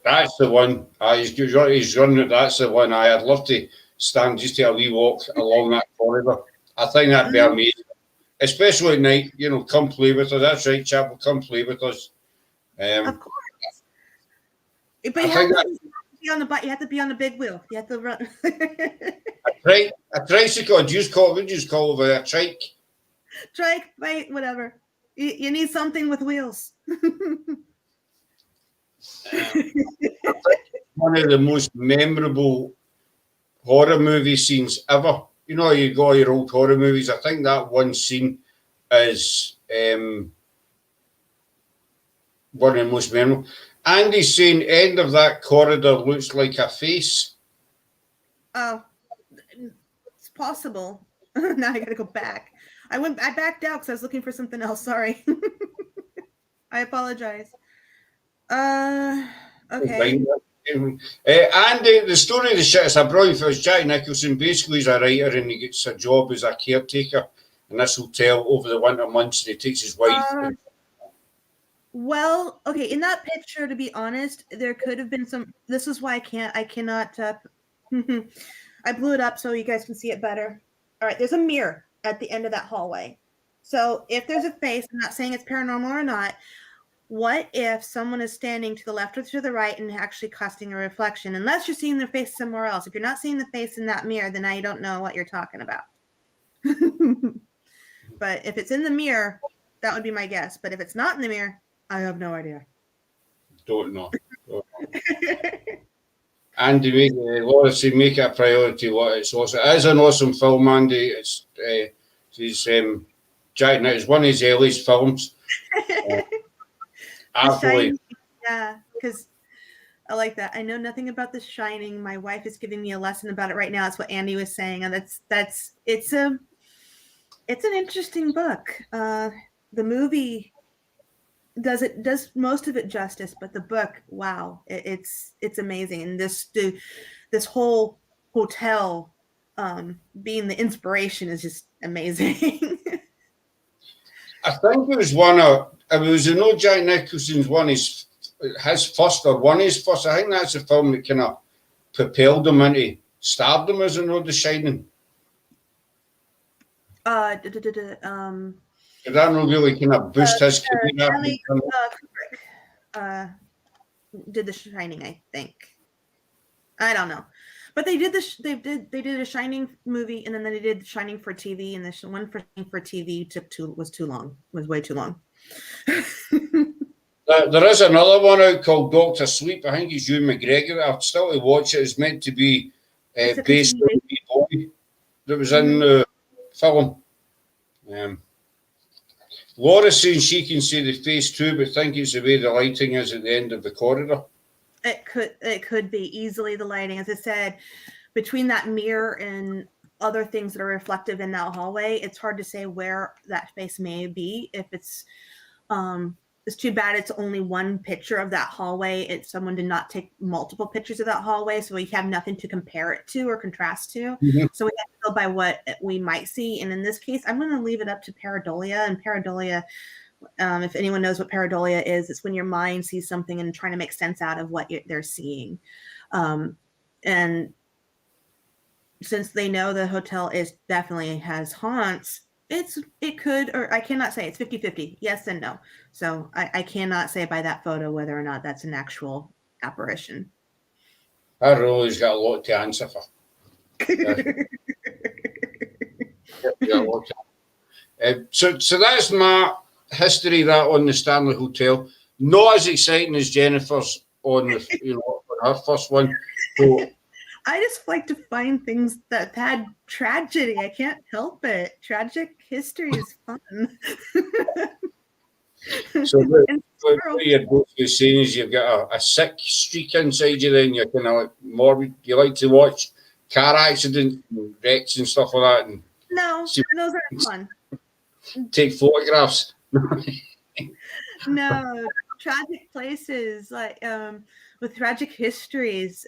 That's the one. He's running it. That's the one. I'd love to stand just to a wee walk along that corridor. I think that'd be amazing. Especially at night, come play with us. That's right, Chapel, come play with us. Of course. But you have to be on the bike. You have to be on the big wheel. You have to run. A tricycle. What do you call it over there? Trike? Trike, bike, whatever. You need something with wheels. One of the most memorable horror movie scenes ever. You know, you go your old horror movies. I think that one scene is one of the most memorable. Andy's saying end of that corridor looks like a face. Oh, it's possible. Now I gotta go back. I backed out because I was looking for something else. Sorry. I apologize. Okay. Andy, the story of the shit is a brilliant film. Jack Nicholson. Basically, he's a writer and he gets a job as a caretaker in this hotel over the winter months, and he takes his wife. Well, okay. In that picture, to be honest, there could have been some. This is why I cannot. I blew it up so you guys can see it better. All right, there's a mirror at the end of that hallway. So if there's a face, I'm not saying it's paranormal or not. What if someone is standing to the left or to the right and actually casting a reflection? Unless you're seeing their face somewhere else. If you're not seeing the face in that mirror, then I don't know what you're talking about. But if it's in the mirror, that would be my guess. But if it's not in the mirror, I have no idea. Don't know. Andy, Laura said, make it a priority. It's awesome. It is an awesome film, Andy. It's Jack Nicholson. It's one of his earliest films. Yeah, because I like that. I know nothing about The Shining. My wife is giving me a lesson about it right now. That's what Andy was saying, and it's an interesting book. The movie does most of it justice, but the book, wow, it's amazing. And this whole hotel being the inspiration is just amazing. I think it was one of. It was Jack Nicholson's one his first. I think that's the film that kind of propelled him into stardom, is it not? The Shining. Did that not really kind of boost his career? Kubrick did The Shining, I think. I don't know, but they did a Shining movie, and then they did Shining for TV, and the one for TV was way too long. There is another one out called Doctor Sleep. I think it's Ewan McGregor. I've still to watch it. It's meant to be based on the boy that was in the film. Laura's saying she can see the face too, but think it's the way the lighting is at the end of the corridor. It could be easily the lighting. As I said, between that mirror and other things that are reflective in that hallway, it's hard to say where that face may be. If it's too bad it's only one picture of that hallway. Someone did not take multiple pictures of that hallway, so we have nothing to compare it to or contrast to. Mm-hmm. So we have to go by what we might see. And in this case, I'm going to leave it up to pareidolia. And pareidolia, if anyone knows what pareidolia is, it's when your mind sees something and trying to make sense out of what they're seeing. And since they know the hotel definitely has haunts, it could, or I cannot say, it's 50-50, yes and no. So I cannot say by that photo whether or not that's an actual apparition. Our Rolly's got a lot to answer for. So that's my history that on the Stanley Hotel. Not as exciting as Jennifer's on her first one. So, I just like to find things that had tragedy. I can't help it. Tragic history is fun. So what you're both saying is you've got a sick streak inside you, then you're kind of like morbid. You like to watch car accidents and wrecks and stuff like that. And no, those aren't fun. Take photographs. No, tragic places like with tragic histories.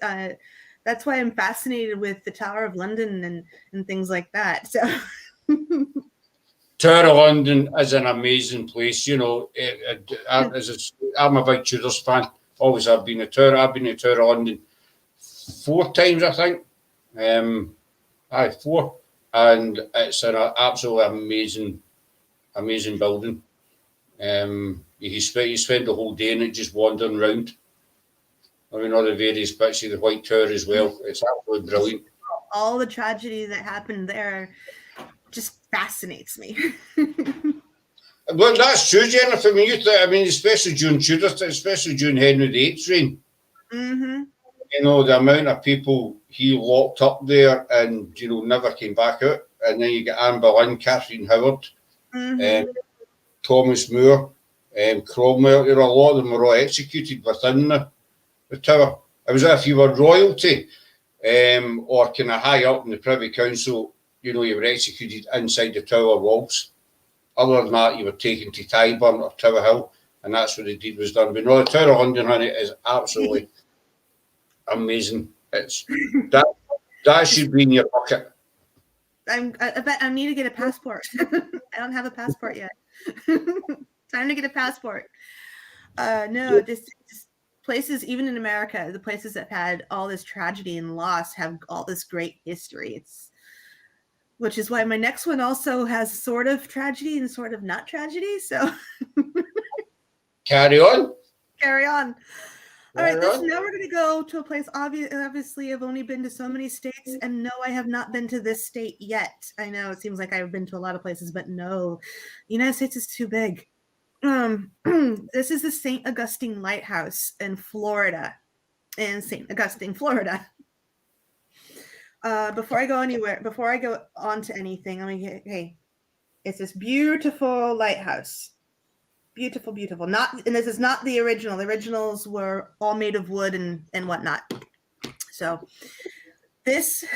That's why I'm fascinated with the Tower of London and things like that. So, Tower of London is an amazing place. You know, I'm a big Tudors fan. Always have been. I've been to Tower of London 4 times, I think. 4, and it's an absolutely amazing building. You spend the whole day in it just wandering around. I mean, all the various bits of the White Tower as well. It's absolutely brilliant. All the tragedy that happened there just fascinates me. Well, that's true, Jennifer. I mean, especially during Tudor, especially during Henry VIII's reign. Mm-hmm. You know, the amount of people he locked up there and, never came back out. And then you get Anne Boleyn, Catherine Howard, Thomas More, Cromwell. A lot of them were all executed within the tower. It was if you were royalty or kind of high up in the Privy Council, you were executed inside the tower walls. Other than that, you were taken to Tyburn or Tower Hill, and that's where the deed was done. But no, the Tower of London, honey, is absolutely amazing. It's that should be in your bucket. I bet I need to get a passport. I don't have a passport yet. Time to get a passport. No, just places, even in America, the places that had all this tragedy and loss have all this great history. Which is why my next one also has sort of tragedy and sort of not tragedy. So carry on. All right, now we're going to go to a place. Obviously, I've only been to so many states, and no, I have not been to this state yet. I know it seems like I've been to a lot of places, but no, the United States is too big. This is the St. Augustine Lighthouse in Florida, Before I go anywhere, before I go on to anything, it's this beautiful lighthouse. Beautiful. And this is not the original. The originals were all made of wood and whatnot. So this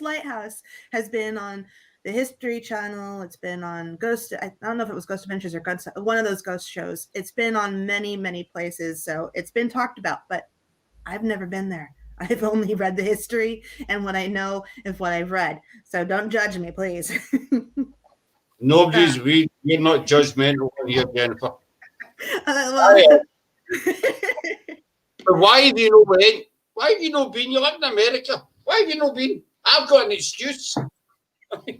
lighthouse has been on the History Channel. It's been on I don't know if it was Ghost Adventures or one of those ghost shows. It's been on many, many places. So it's been talked about, but I've never been there. I've only read the history and what I know of what I've read. So don't judge me, please. We're not judgmental here, Jennifer. Why have you not been? Why have you not been? You live in America. Why have you not been? I've got an excuse. I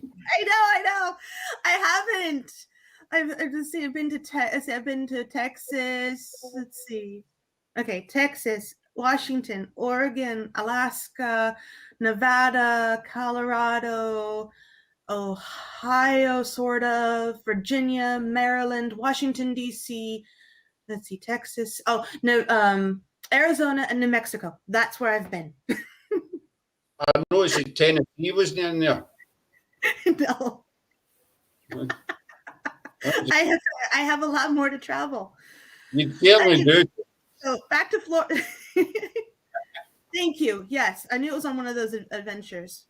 know. I haven't. I've been to Texas. Let's see. Okay, Texas, Washington, Oregon, Alaska, Nevada, Colorado, Ohio, sort of, Virginia, Maryland, Washington, D.C. Let's see, Texas. Oh, no, Arizona and New Mexico. That's where I've been. I noticed that Tennessee wasn't in there. No. I have a lot more to travel. You certainly do. So back to Florida. Thank you. Yes, I knew it was on one of those adventures.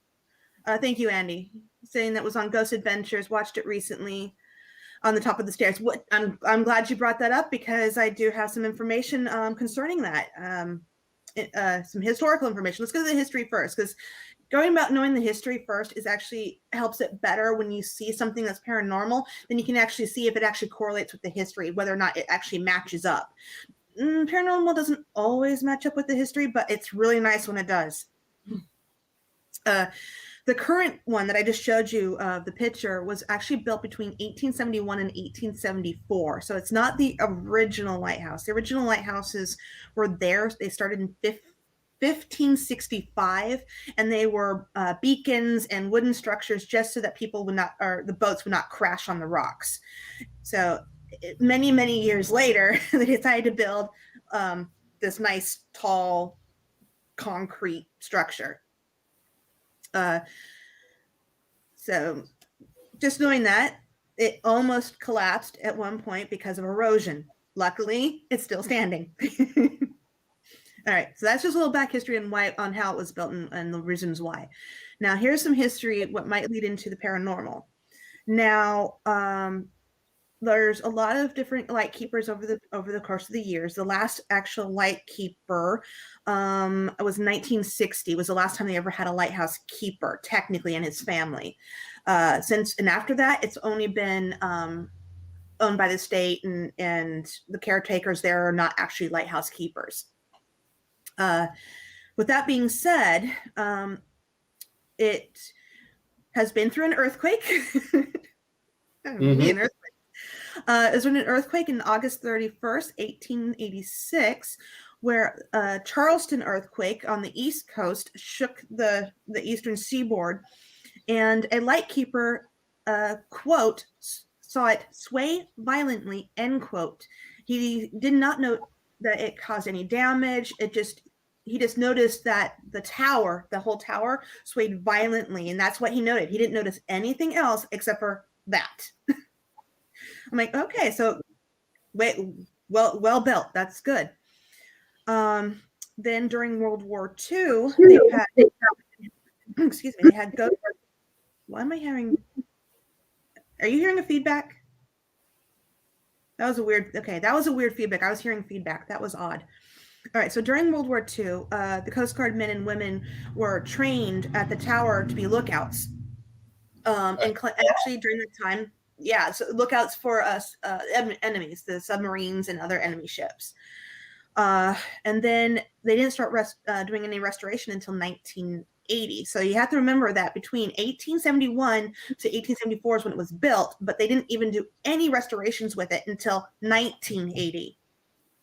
Thank you, Andy, saying that was on Ghost Adventures. Watched it recently on the top of the stairs. I'm glad you brought that up because I do have some information concerning that. Some historical information. Let's go to the history first, because going about knowing the history first is actually helps it better when you see something that's paranormal. Then you can actually see if it actually correlates with the history, whether or not it actually matches up. Paranormal doesn't always match up with the history, but it's really nice when it does. The current one that I just showed you, the picture, was actually built between 1871 and 1874. So it's not the original lighthouse. The original lighthouses were there. They started in 1565, and they were beacons and wooden structures just so that people would not, or the boats would not crash on the rocks. So many, many years later, they decided to build this nice, tall, concrete structure. So just knowing that, it almost collapsed at one point because of erosion. Luckily, it's still standing. All right, so that's just a little back history on how it was built and the reasons why. Now, here's some history, what might lead into the paranormal. Now, there's a lot of different light keepers over the course of the years. The last actual light keeper was 1960. Was the last time they ever had a lighthouse keeper, technically, and his family. And after that, it's only been owned by the state, and the caretakers there are not actually lighthouse keepers. With that being said, it has been through an earthquake. An earthquake. It was an earthquake in August 31st, 1886, where Charleston earthquake on the East Coast shook the eastern seaboard, and a lightkeeper, quote, saw it sway violently, end quote. He did not note that it caused any damage. He just noticed that the whole tower swayed violently, and that's what he noted. He didn't notice anything else except for that. I'm like, okay, so well built. That's good. Then during World War II, they had ghost. Why am I hearing? Are you hearing a feedback? That was a weird feedback. I was hearing feedback. That was odd. All right, so during World War II, the Coast Guard men and women were trained at the tower to be lookouts. And actually during that time, so lookouts for us enemies, the submarines and other enemy ships. And then they didn't start doing any restoration until 1980. So you have to remember that between 1871 to 1874 is when it was built, but they didn't even do any restorations with it until 1980.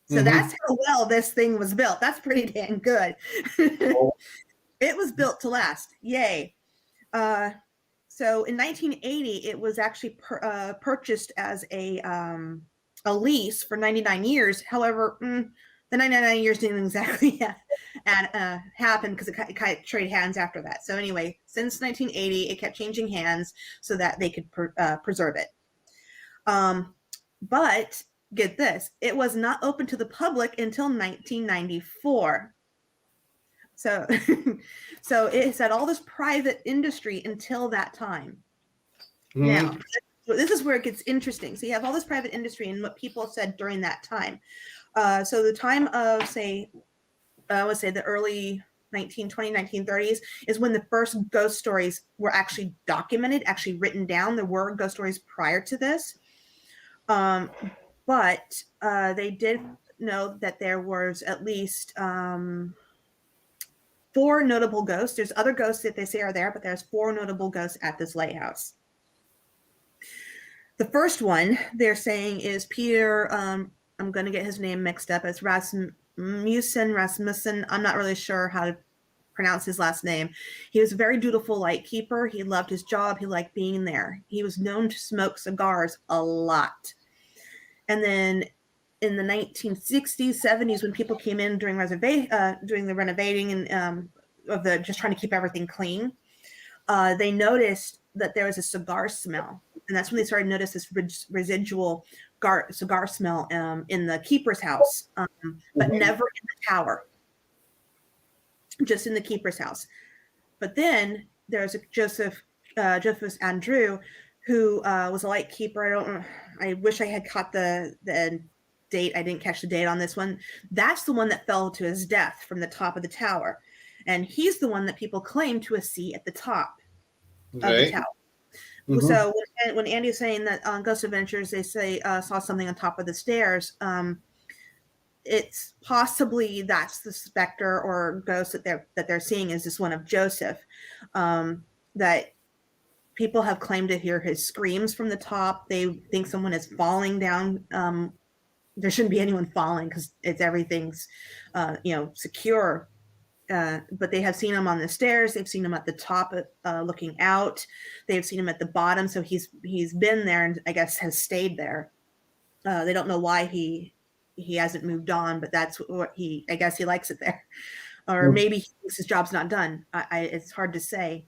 So that's how well this thing was built. That's pretty damn good. It was built to last. Yay. So in 1980, it was actually purchased as a lease for 99 years. However, the 99 years didn't exactly happen because it kind of traded hands after that. So anyway, since 1980, it kept changing hands so that they could preserve it. But get this, it was not open to the public until 1994. So it's had all this private industry until that time. Now, this is where it gets interesting. So you have all this private industry and what people said during that time. So the time of, I would say the early 1930s is when the first ghost stories were actually documented, actually written down. There were ghost stories prior to this. But they did know that there was at least 4 notable ghosts. There's other ghosts that they say are there, but there's 4 notable ghosts at this lighthouse. The first one they're saying is Peter, I'm going to get his name mixed up. It's Rasmussen. I'm not really sure how to pronounce his last name. He was a very dutiful lightkeeper. He loved his job. He liked being there. He was known to smoke cigars a lot. And then in the 1960s, 70s, when people came in during the renovating and just trying to keep everything clean, they noticed that there was a cigar smell and that's when they started to notice this residual cigar smell in the keeper's house, but never in the tower, just in the keeper's house. But then there's Josephus Andrew, who was a light keeper. I wish I had caught the date. I didn't catch the date on this one. That's the one that fell to his death from the top of the tower. And he's the one that people claim to see at the top of the tower. So when Andy's saying that on Ghost Adventures, they say saw something on top of the stairs, it's possibly that's the specter or ghost that they're seeing is this one of Joseph, that people have claimed to hear his screams from the top. They think someone is falling down. There shouldn't be anyone falling because everything's secure. But they have seen him on the stairs. They've seen him at the top, looking out. They've seen him at the bottom. So he's been there and I guess has stayed there. They don't know why he hasn't moved on, but that's what I guess he likes it there. Or maybe he thinks his job's not done. It's hard to say.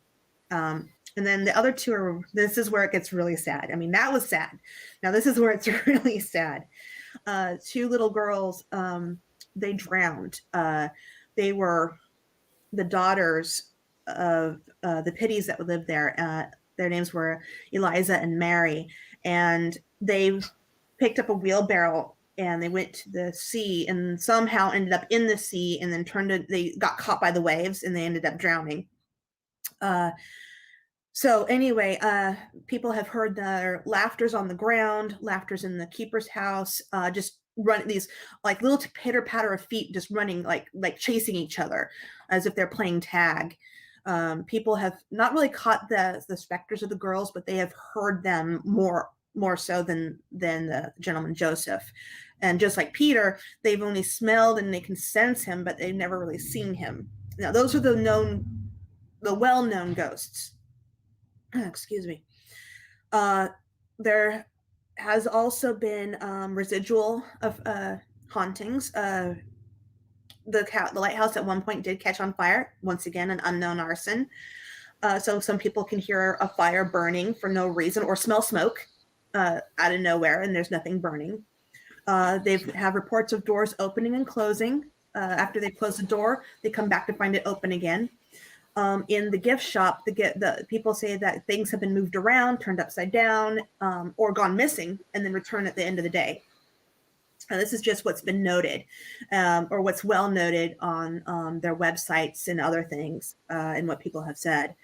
And then the other two this is where it gets really sad. I mean, that was sad. Now this is where it's really sad. Two little girls, they drowned. They were the daughters of the Pitties that would live there. Their names were Eliza and Mary. And they picked up a wheelbarrow and they went to the sea and somehow ended up in the sea and then they got caught by the waves and they ended up drowning. So anyway, people have heard their laughters on the ground, laughters in the keeper's house, just run these like little pitter patter of feet, just running like chasing each other as if they're playing tag. People have not really caught the specters of the girls, but they have heard them more so than the gentleman Joseph. And just like Peter, they've only smelled and they can sense him, but they've never really seen him. Now, those are the well-known ghosts. Excuse me. There has also been residual of hauntings. The lighthouse at one point did catch on fire. Once again, an unknown arson. So some people can hear a fire burning for no reason or smell smoke out of nowhere, and there's nothing burning. They have reports of doors opening and closing. After they close the door, they come back to find it open again. In the gift shop, the people say that things have been moved around, turned upside down, or gone missing, and then return at the end of the day. This is just what's been noted, or what's well noted on their websites and other things, and what people have said.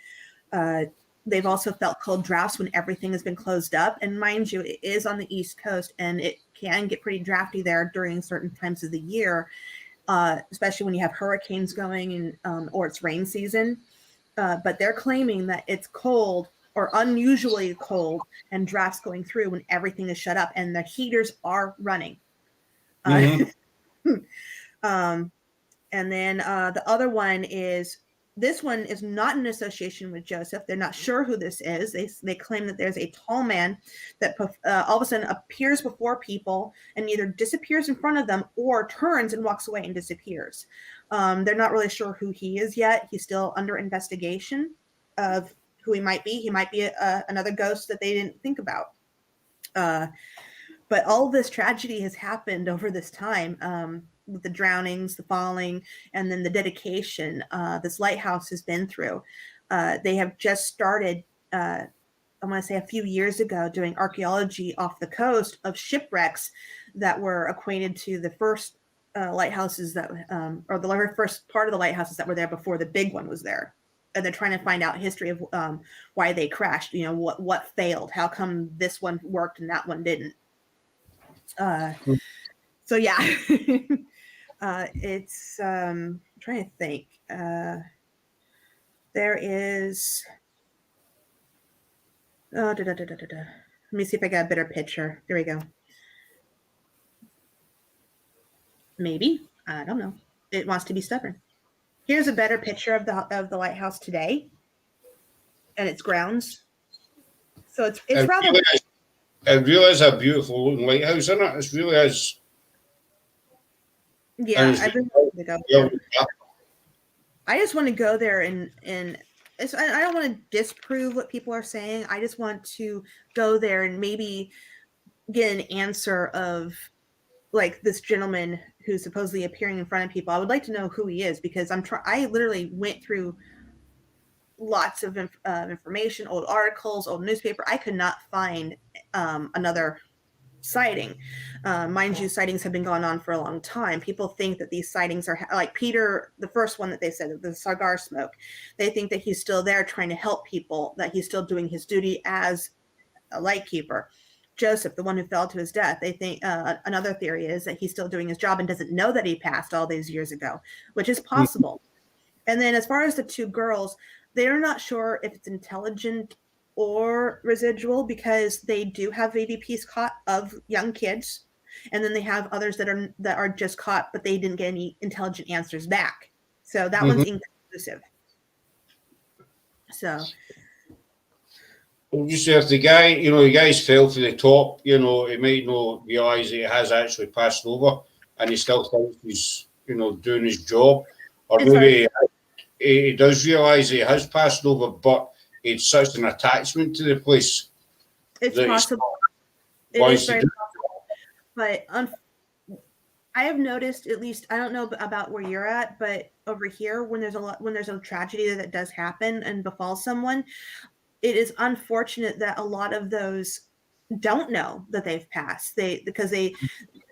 They've also felt cold drafts when everything has been closed up. And mind you, it is on the East Coast, and it can get pretty drafty there during certain times of the year. Especially when you have hurricanes going and or it's rain season. But they're claiming that it's cold or unusually cold and drafts going through when everything is shut up and the heaters are running. And then the other one is, this one is not in association with Joseph. They're not sure who this is. They claim that there's a tall man that all of a sudden appears before people and either disappears in front of them or turns and walks away and disappears. They're not really sure who he is yet. He's still under investigation of who he might be. He might be another ghost that they didn't think about. But all this tragedy has happened over this time. With the drownings, the falling, and then the dedication this lighthouse has been through. They have just started, I want to say a few years ago, doing archaeology off the coast of shipwrecks that were acquainted to the first lighthouses that, or the very first part of the lighthouses that were there before the big one was there. And they're trying to find out history of why they crashed, what failed, how come this one worked and that one didn't. So yeah. It's I'm trying to think. There is let me see if I got a better picture. There we go. Maybe, I don't know. It wants to be stubborn. Here's a better picture of the lighthouse today and its grounds. So it's rather. It really is a beautiful looking lighthouse, isn't it? It really is. Yeah, I really want to go there. I just want to go there and I don't want to disprove what people are saying. I just want to go there and maybe get an answer of like this gentleman who's supposedly appearing in front of people. I would like to know who he is because I literally went through lots of information, old articles, old newspaper. I could not find another sighting. Mind you, sightings have been going on for a long time. People think that these sightings are like Peter, the first one that they said, the cigar smoke. They think that he's still there trying to help people, that he's still doing his duty as a lightkeeper. Joseph, the one who fell to his death, they think another theory is that he's still doing his job and doesn't know that he passed all these years ago, which is possible. And then as far as the two girls, they're not sure if it's intelligent or residual because they do have AVPs caught of young kids, and then they have others that are just caught, but they didn't get any intelligent answers back. So that one's inconclusive. So just if the guy's fell to the top, he might not realise that he has actually passed over, and he still thinks he's doing his job, or maybe he does realise that he has passed over, but it's such an attachment to the place. It's possible. It is very possible. But I have noticed, at least, I don't know about where you're at, but over here, when there's a tragedy that does happen and befalls someone, it is unfortunate that a lot of those don't know that they've passed. Because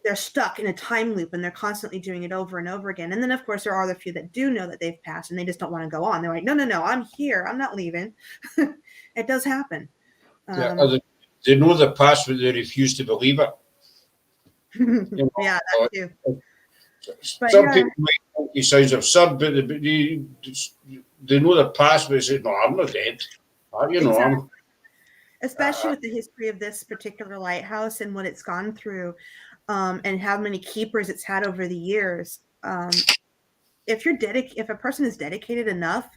they're stuck in a time loop and they're constantly doing it over and over again. And then of course there are the few that do know that they've passed and they just don't want to go on. They're like, no, I'm here. I'm not leaving. It does happen. They know the past, but they refuse to believe it. Yeah, that too. Some people might think it sounds absurd, but they know the past, but they say, no, I'm not dead. Exactly. Especially with the history of this particular lighthouse and what it's gone through. And how many keepers it's had over the years. If a person is dedicated enough,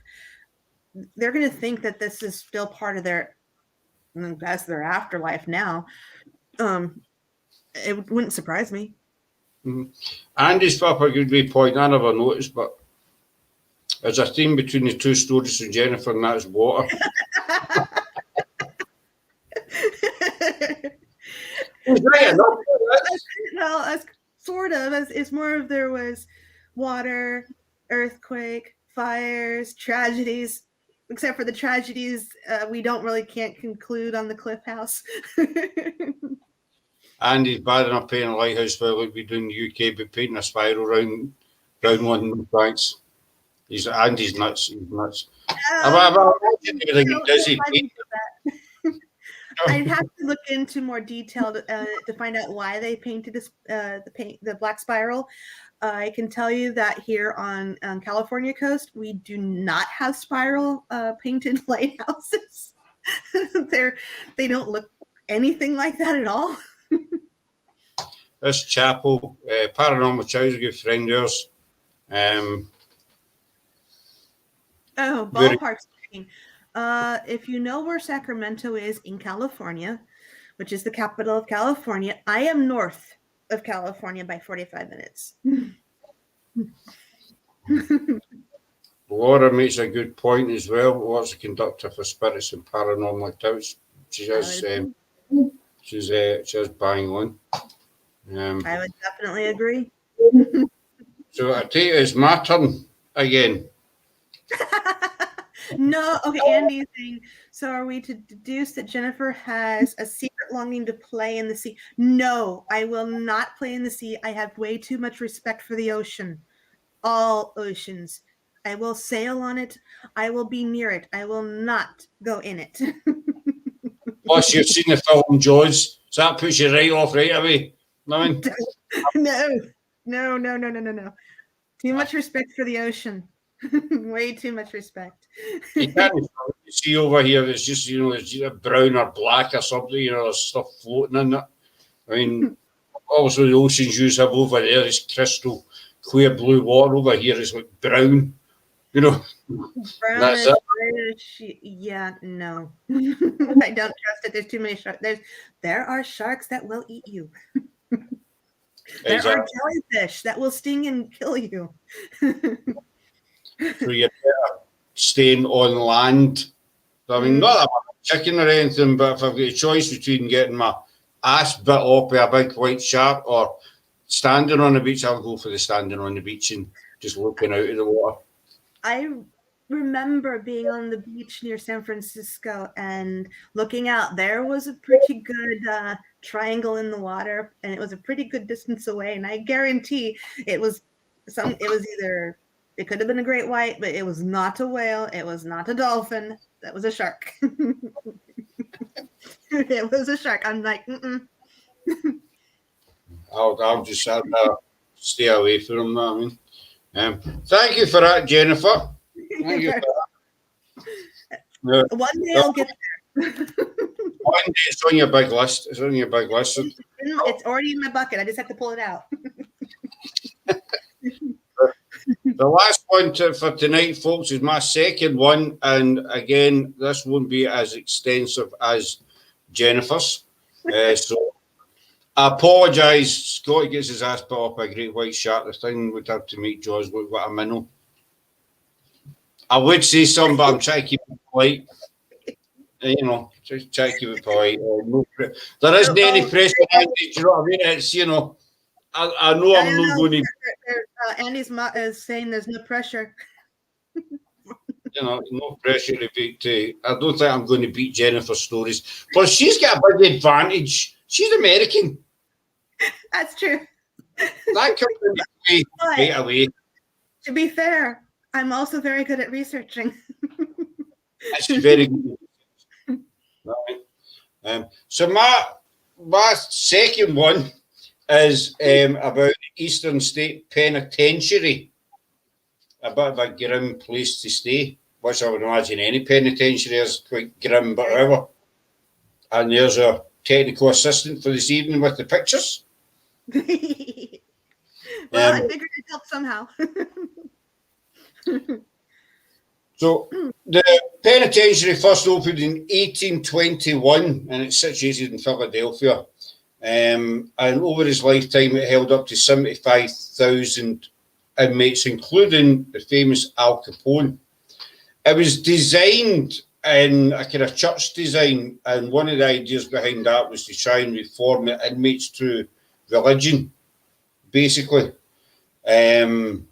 they're going to think that this is still part of their afterlife now. It wouldn't surprise me. Mm-hmm. Andy's Papa could be point I never noticed, but there's a theme between the two stories from Jennifer, and that's water. Well, sort of. It's more of there was water, earthquake, fires, tragedies. Except for the tragedies, we can't conclude on the Cliff House. Andy's bad enough painting a lighthouse well like we do in the UK, but painting a spiral round one, no thanks. Andy's nuts. He's nuts. I'd have to look into more detail to find out why they painted the black spiral. I can tell you that here on California coast, we do not have spiral painted lighthouses. They don't look anything like that at all. This chapel, Paranormal Chow's a good friend of yours. Ballpark speaking. If you know where Sacramento is in California, which is the capital of California, I am north of California by 45 minutes. Laura makes a good point as well. What's a conductor for spirits and paranormal activities? She's bang on. I would definitely agree. So I take it as my turn again. No, okay, Andy's saying, so are we to deduce that Jennifer has a secret longing to play in the sea? No, I will not play in the sea. I have way too much respect for the ocean. All oceans. I will sail on it. I will be near it. I will not go in it. Plus, you've seen the film Jaws, so that puts you right off right away. No. Too much respect for the ocean. Way too much respect. You can't see over here. It's just it's just brown or black or something. There's stuff floating in it. I mean, obviously the oceans you have over there is crystal clear blue water. Over here is like brown. Brown that's it. Yeah, no. I don't trust it. There's too many sharks. There are sharks that will eat you. There are jellyfish that will sting and kill you. So staying on land. I mean, not that I'm a chicken or anything, but if I've got a choice between getting my ass bit off by a big white shark or standing on the beach, I'll go for the standing on the beach and just looking out of the water. I remember being on the beach near San Francisco and looking out. There was a pretty good triangle in the water, and it was a pretty good distance away. And I guarantee it was either, it could have been a great white, but it was not a whale. It was not a dolphin. That was a shark. It was a shark. I'm like, I'll just stay away from them. I mean, thank you for that, Jennifer. Thank you for that. One day I'll get there. One day it's on your big list. It's on your big list. It's already in my bucket. I just have to pull it out. The last one for tonight, folks, is my second one. And again, this won't be as extensive as Jennifer's. So I apologise. Scotty gets his ass put up by a great white shark. The thing would have to make Jaws look like a minnow. I would say something, but I'm trying to keep it polite. You know, just try to keep it polite. There isn't any pressure, Andy, do you know what I mean? It's, you know, I know I'm not going to... Andy's is saying there's no pressure. You know, no pressure to beat. I don't think I'm going to beat Jennifer's stories. Plus, she's got a big advantage. She's American. That's true. That comes away right away. To be fair, I'm also very good at researching. That's very good. Right. So my second one is about the Eastern State Penitentiary. A bit of a grim place to stay, which I would imagine any penitentiary is quite grim, but whatever. And there's a technical assistant for this evening with the pictures. Well, I figured it'd help somehow. So the penitentiary first opened in 1821 and it's situated in Philadelphia. And over his lifetime, it held up to 75,000 inmates, including the famous Al Capone. It was designed in a kind of church design, and one of the ideas behind that was to try and reform the inmates through religion, basically. And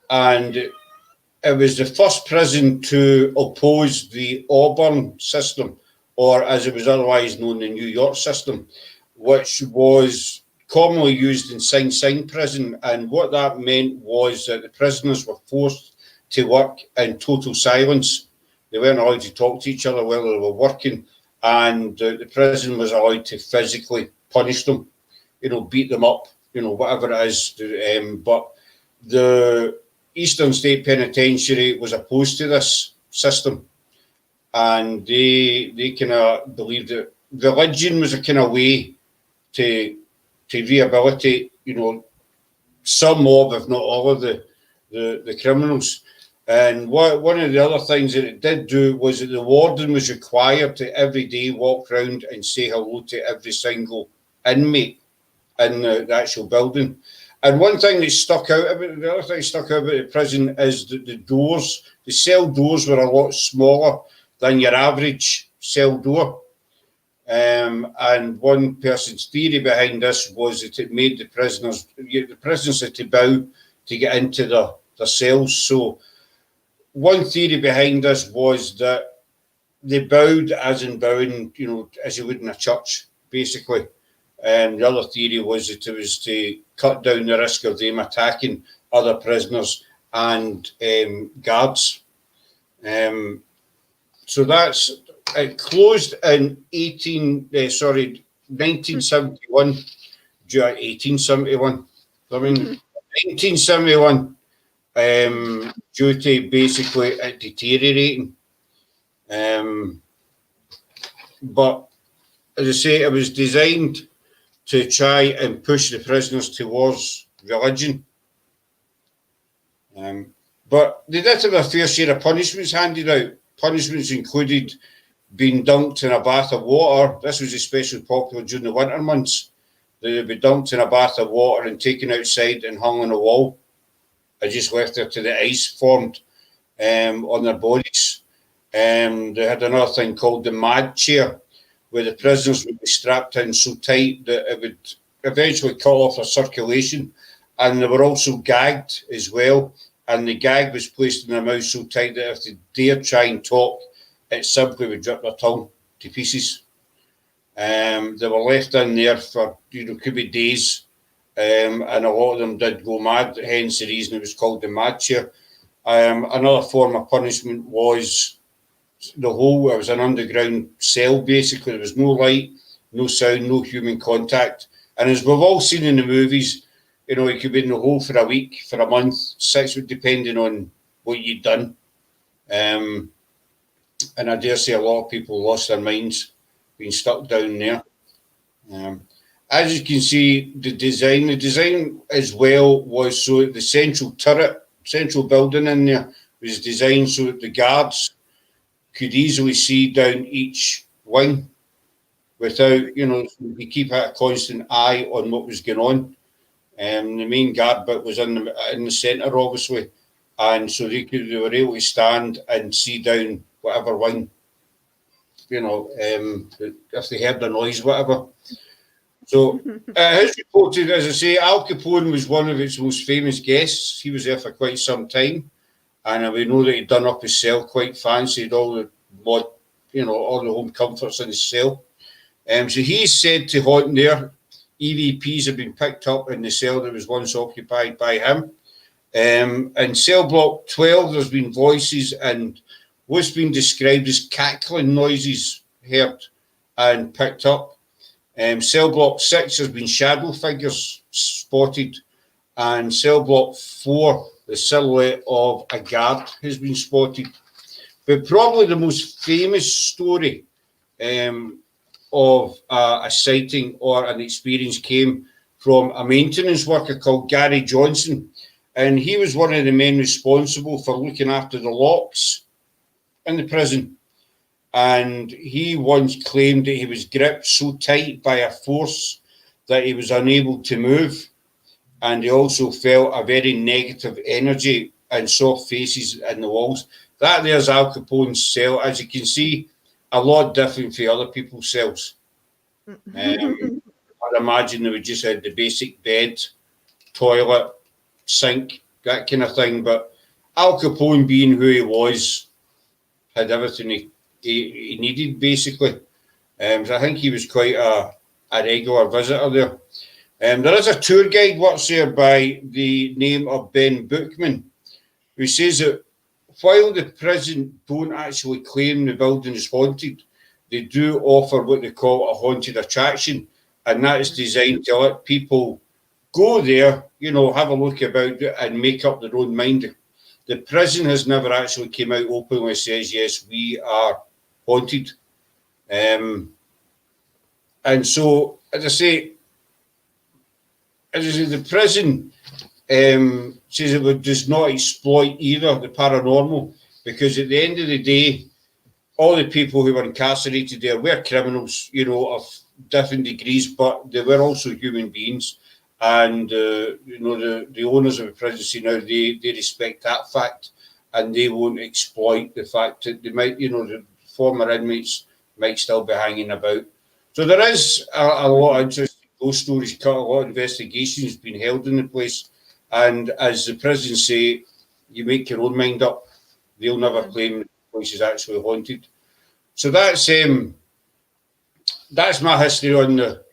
it was the first prison to oppose the Auburn system, or as it was otherwise known, the New York system, which was commonly used in Sing Sing prison. And what that meant was that the prisoners were forced to work in total silence. They weren't allowed to talk to each other while they were working, and the prison was allowed to physically punish them, you know, beat them up, you know, whatever it is. But the Eastern State Penitentiary was opposed to this system, and they kind of believed that religion was a kind of way to rehabilitate, you know, some of, if not all of the criminals. And one of the other things that it did do was that the warden was required to every day walk around and say hello to every single inmate in the actual building. And one thing that stuck out about the other thing that stuck out about the prison is that the cell doors were a lot smaller than your average cell door. And one person's theory behind this was that it made the prisoners had to bow to get into their cells. So one theory behind this was that they bowed as in bowing, you know, as you would in a church, basically. And the other theory was that it was to cut down the risk of them attacking other prisoners and guards. So it closed in 1971, 1871. I mean, 1971, due to basically it deteriorating. But as I say, it was designed to try and push the prisoners towards religion. But they did have a fair share of punishments handed out. Punishments included being dunked in a bath of water. This was especially popular during the winter months. They would be dunked in a bath of water and taken outside and hung on a wall. I just left there till the ice formed. on their bodies. They had another thing called the mad chair, where the prisoners would be strapped in so tight that it would eventually cut off their circulation. And they were also gagged as well. And the gag was placed in their mouth so tight that if they dare try and talk, it simply would drip their tongue to pieces. They were left in there for, could be days. And a lot of them did go mad, hence the reason it was called the mad chair. Another form of punishment was it was an underground cell, basically. There was no light, no sound, no human contact. And as we've all seen in the movies, you could be in the hole for a week, for a month, 6 weeks, depending on what you'd done. And I dare say a lot of people lost their minds being stuck down there. As you can see, the design as well was so the central building in there was designed so that the guards could easily see down each wing without, you keep a constant eye on what was going on. The main guard bit was in the centre, obviously, and so they were able to stand and see down whatever wing, if they heard the noise, whatever. So, as reported, as I say, Al Capone was one of its most famous guests. He was there for quite some time, and we know that he'd done up his cell quite fancy, had all the all the home comforts in his cell. So he's said to haunt there. EVPs have been picked up in the cell that was once occupied by him. In cell block 12, there's been voices and what's been described as cackling noises heard and picked up. Cell block 6 has been shadow figures spotted, and cell block 4, the silhouette of a guard has been spotted. But probably the most famous story of a sighting or an experience came from a maintenance worker called Gary Johnson, and he was one of the men responsible for looking after the locks in the prison. And he once claimed that he was gripped so tight by a force that he was unable to move. And he also felt a very negative energy and saw faces in the walls. That there's Al Capone's cell. As you can see, a lot different from other people's cells. I'd imagine they would just have the basic bed, toilet, sink, that kind of thing. But Al Capone, being who he was, had everything he needed, basically. So I think he was quite a regular visitor there. There is a tour guide works there by the name of Ben Bookman, who says that while the prison don't actually claim the building is haunted, they do offer what they call a haunted attraction, and that is designed to let people go there, have a look about it and make up their own mind. The prison has never actually came out openly and says, yes, we are haunted. And so, as I say, the prison says it does not exploit either the paranormal, because at the end of the day, all the people who were incarcerated there were criminals, of different degrees, but they were also human beings. And, the owners of the prison say now they respect that fact, and they won't exploit the fact that they might, the former inmates might still be hanging about. So there is a lot of interesting ghost stories, a lot of investigations being held in the place. And as the prison say, you make your own mind up. They'll never claim the place is actually haunted. So that's my history on the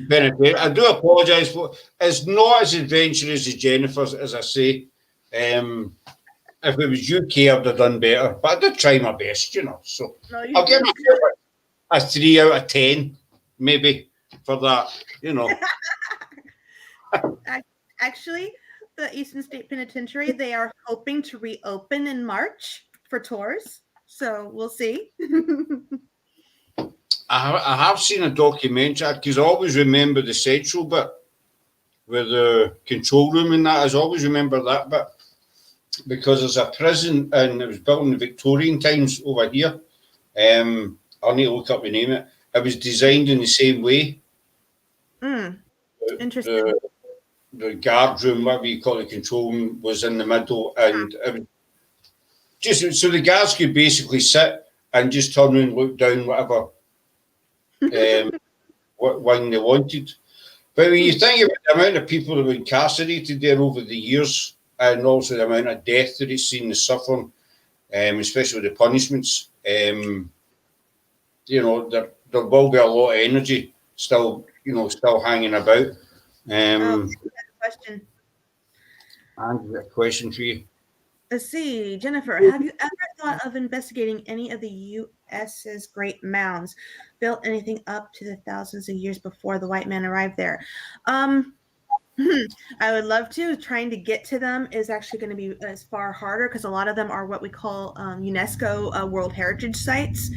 benefit. I do apologise for it's not as adventurous as Jennifer's, as I say. If it was UK, I'd have done better, but I did try my best, So I'll give myself a 3 out of 10, maybe, for that, Actually, the Eastern State Penitentiary, they are hoping to reopen in March for tours. So we'll see. I have seen a documentary, because I always remember the central bit with the control room and that. I always remember that bit, because there's a prison, and it was built in the Victorian times over here. I'll need to look up the name of it. It was designed in the same way. Interesting. The guard room, whatever you call it, the control room, was in the middle, and just so the guards could basically sit and just turn and look down whatever what wing they wanted. But when you think about the amount of people that were incarcerated there over the years, and also the amount of death that it's seen, the suffering, especially with the punishments, there will be a lot of energy still hanging about. Question. And a question for you. Let's see, Jennifer, have you ever thought of investigating any of the U.S.'s great mounds? Built anything up to the thousands of years before the white man arrived there? I would love to. Trying to get to them is actually going to be far harder because a lot of them are what we call UNESCO World Heritage Sites,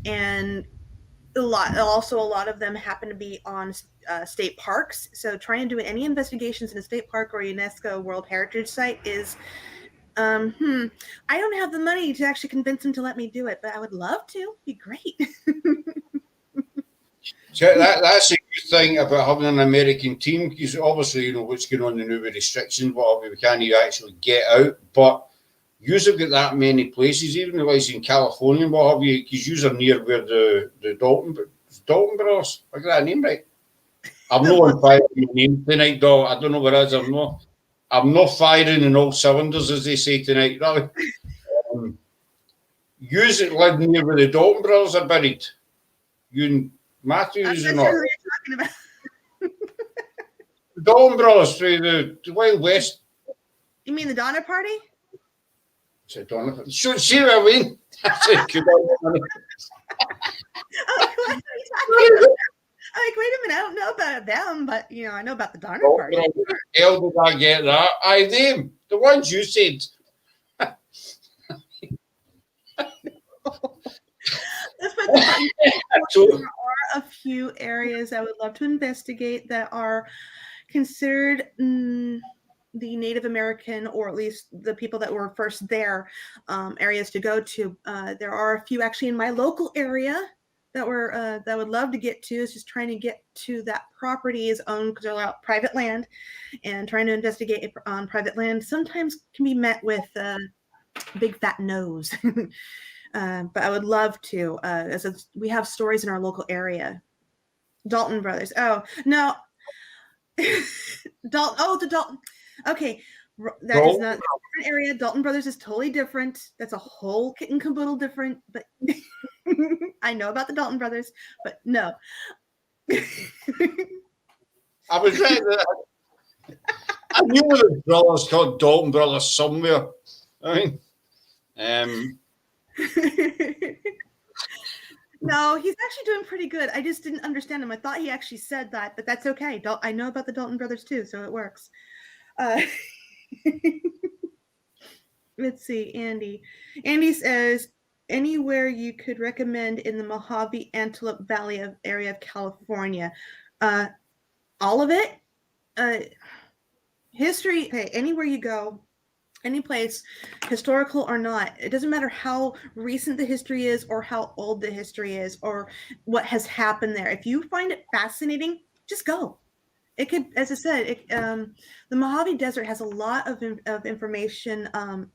and a lot of them happen to be on state parks. So trying to do any investigations in a state park or UNESCO World Heritage Site is I don't have the money to actually convince them to let me do it, but I would love to. It'd be great. So that's a good thing about having an American team, because obviously, what's going on now with restrictions, we can't actually get out. But you've got that many places, even like in California, what have you, because you're near where the Dalton brothers, I got that name right. I'm not on fire with my name tonight, dog. I don't know what it is. I'm not firing in all cylinders, as they say tonight, really. You live near where the Dalton brothers are buried. You and Matthews or not? Sure who you're talking about. The Dalton brothers through the Wild West. You mean the Donner Party? Said Donner. See what I mean? That's a good one. I'm like, wait a minute, I don't know about them, but I know about the Donner Party. How did I get that? Aye, them. The ones you said. There are a few areas I would love to investigate that are considered the Native American, or at least the people that were first there, areas to go to. There are a few actually in my local area that I would love to get to. Is just trying to get to that property is owned because they're private land, and trying to investigate it on private land sometimes can be met with big fat no's. But I would love to, as we have stories in our local area. Dalton brothers. Oh no, Dalton. Oh, the Dalton. Okay, that is not a different area. Dalton brothers is totally different. That's a whole kit and caboodle different. But I know about the Dalton brothers, but no. I was right there. I knew the brothers called Dalton brothers somewhere. I mean, no, he's actually doing pretty good. I just didn't understand him. I thought he actually said that, but that's okay. I know about the Dalton brothers too, so it works. Let's see, Andy. Andy says, anywhere you could recommend in the Mojave Antelope Valley area of California. All of it. History, okay, anywhere you go, any place, historical or not, it doesn't matter how recent the history is or how old the history is or what has happened there. If you find it fascinating, just go. It could, as I said, the Mojave Desert has a lot of information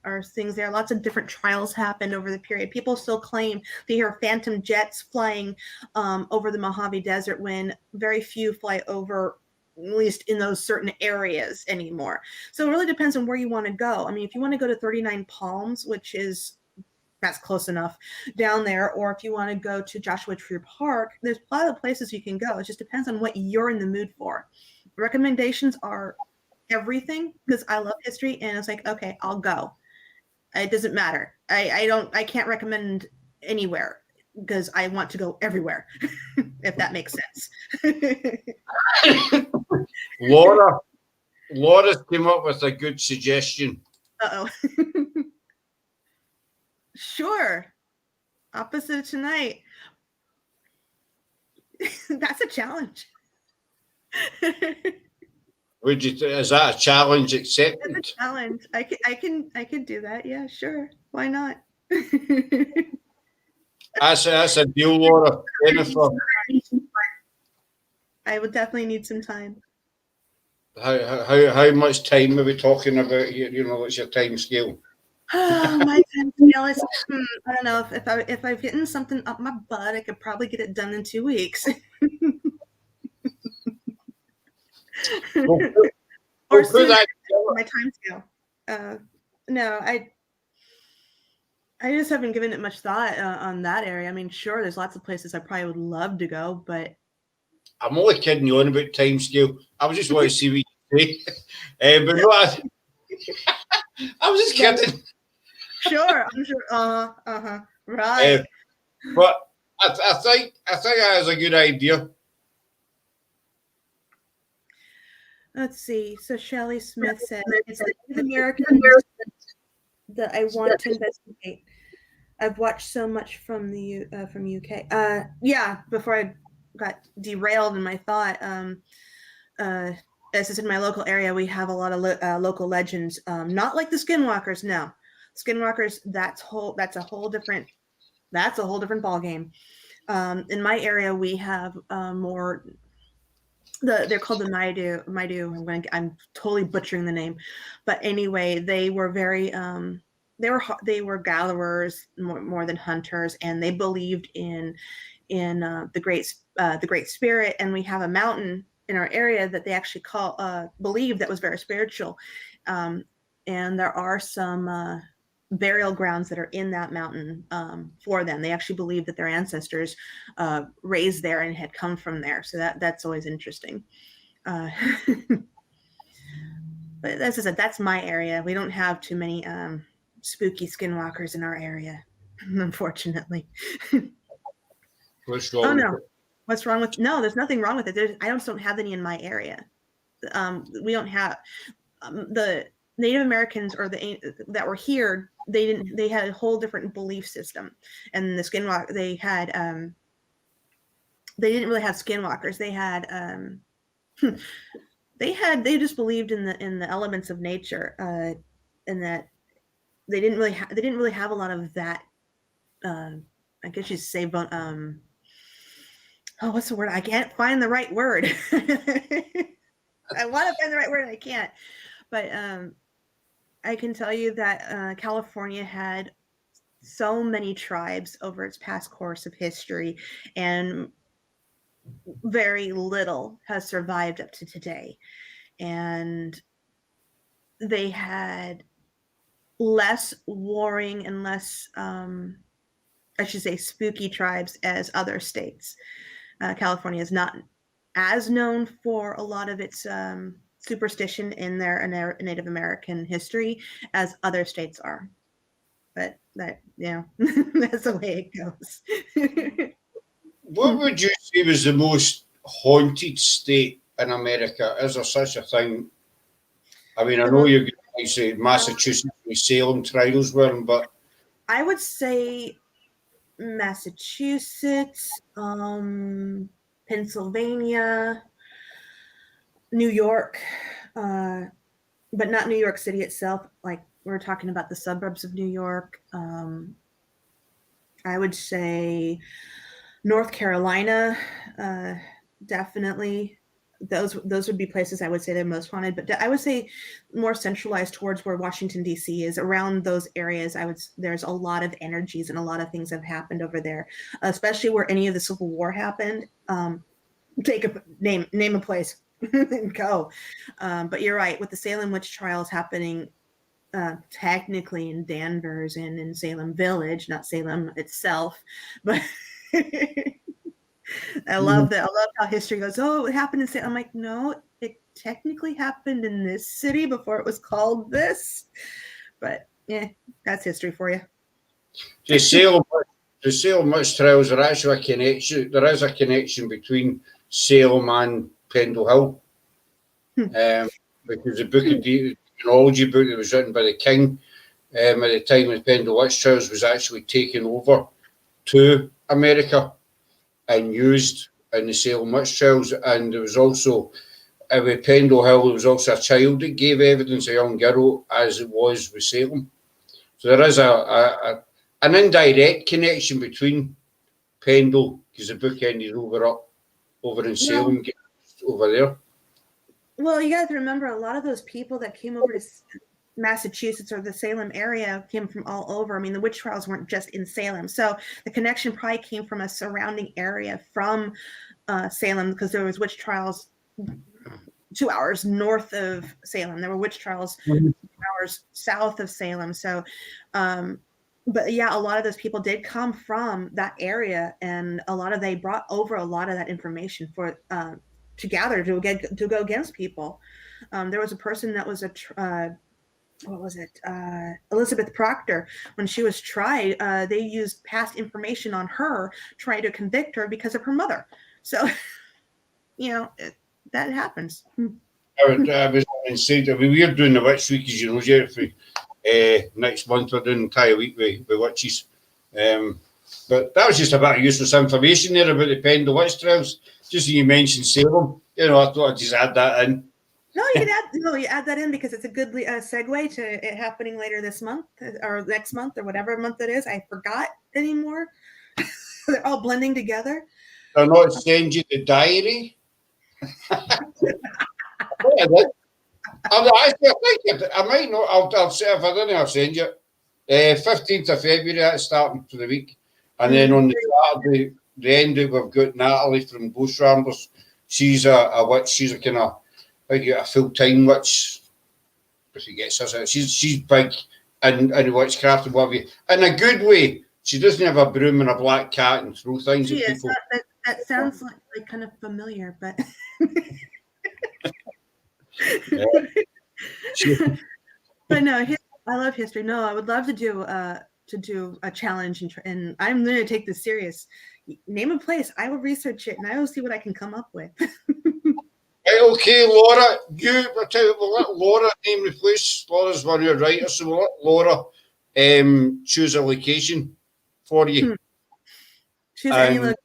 or things there. Lots of different trials happened over the period. People still claim to hear phantom jets flying over the Mojave Desert when very few fly over, at least in those certain areas anymore. So it really depends on where you want to go. I mean, if you want to go to 39 Palms, that's close enough down there, or if you want to go to Joshua Tree Park, there's a lot of places you can go. It just depends on what you're in the mood for. Recommendations are everything because I love history, and it's like, okay, I'll go. It doesn't matter. I can't recommend anywhere because I want to go everywhere, if that makes sense. Laura came up with a good suggestion. Uh-oh. Sure. Opposite of tonight. That's a challenge. Is that a challenge accepted? That's a challenge. I can do that. Yeah, sure. Why not? That's a deal, Laura. Jennifer. I would definitely need some time. How much time are we talking about here? What's your time scale? Oh, my time scale is. I don't know if I've getting something up my butt, I could probably get it done in 2 weeks. We'll Or put sooner. that My time scale. No, I just haven't given it much thought on that area. I mean, sure, there's lots of places I probably would love to go, but I'm only kidding you on about time scale. I was just want to see what you say. But no, I was just kidding. sure, I'm sure. Right. But I think that is a good idea. Let's see. So Shelley Smith said it's the Native Americans that I want to investigate. I've watched so much from the from UK. Yeah, before I got derailed in my thought, as I said, in my local area, we have a lot of local legends. Not like the Skinwalkers. No, Skinwalkers. That's a whole different ball game. In my area, we have more. They're called the Maidu. I'm totally butchering the name, but anyway, they were very they were gatherers more than hunters, and they believed in the great spirit. And we have a mountain in our area that they actually believe that was very spiritual, and there are some burial grounds that are in that mountain for them. They actually believe that their ancestors raised there and had come from there. So that's always interesting. But as I said, that's my area. We don't have too many spooky skinwalkers in our area, unfortunately. What's wrong? Oh no, what's wrong with? No, there's nothing wrong with it. I just don't have any in my area. We don't have the Native Americans that were here. They had a whole different belief system, and the skinwalker they didn't really have skinwalkers. They just believed in the elements of nature, and that they didn't really have a lot of that. I guess you'd say, what's the word? I can't find the right word. I want to find the right word and I can't. But I can tell you that California had so many tribes over its past course of history, and very little has survived up to today. And they had less warring and less, I should say, spooky tribes as other states. California is not as known for a lot of its superstition in their Native American history as other states are. But that's the way it goes. What would you say was the most haunted state in America? Is there such a thing? I mean, I know you're going to say Massachusetts with Salem trials were, but I would say Massachusetts, Pennsylvania, New York, but not New York City itself. Like, we're talking about the suburbs of New York. I would say North Carolina, definitely. Those would be places I would say they're most haunted. But I would say more centralized towards where Washington, D.C. is. Around those areas, there's a lot of energies and a lot of things have happened over there, especially where any of the Civil War happened. Name a place and go. But you're right, with the Salem witch trials happening technically in Danvers and in Salem Village, not Salem itself, but I love that. I love how history goes, oh, it happened in Salem. I'm like, no, it technically happened in this city before it was called this. But yeah, that's history for you. the Salem witch trials are actually a connection. There is a connection between Salem and Pendle Hill. Because the book of demonology book that was written by the king at the time of Pendle witch trials was actually taken over to America and used in the Salem witch trials. And there was also with Pendle Hill, there was also a child that gave evidence, a young girl, as it was with Salem. So there is an indirect connection between Pendle, because the book ended over in Salem, over there. Well, you got to remember, a lot of those people that came over Massachusetts or the Salem area came from all over. I mean, the witch trials weren't just in Salem. So the connection probably came from a surrounding area from Salem, because there was witch trials 2 hours north of Salem. There were witch trials 2 hours south of Salem. So, but yeah, a lot of those people did come from that area, and they brought over a lot of that information for to gather to go against people. There was a person that was what was it? Elizabeth Proctor. When she was tried, they used past information on her, trying to convict her because of her mother. So, that happens. I was insane. I mean, we're doing the witch week, as you know, Jeffrey. Next month we're doing an entire week with witches. But that was just a bit of useless information there about the Pendle witch trials. Just as you mentioned Salem, I thought I'd just add that in. No, you add that in because it's a good segue to it happening later this month or next month or whatever month it is. I forgot anymore. They're all blending together. They're not sending you the diary. I might not. I'll say if I don't, I'll send you. 15th of February, that's starting for the week, and then on the Saturday, the end of we've got Natalie from Ghost Ramblers. She's a witch. She's a kind of a full-time witch. If she gets us out, she's big in witchcraft and whatever. In a good way. She doesn't have a broom and a black cat and throw things at people. That sounds like kind of familiar, but. But no, I love history. No, I would love to do a challenge, and I'm going to take this serious. Name a place, I will research it, and I will see what I can come up with. Okay, Laura, I'll tell you, we'll let Laura name the place. Laura's one of your writers, so we'll let Laura choose a location for you. Choose any location.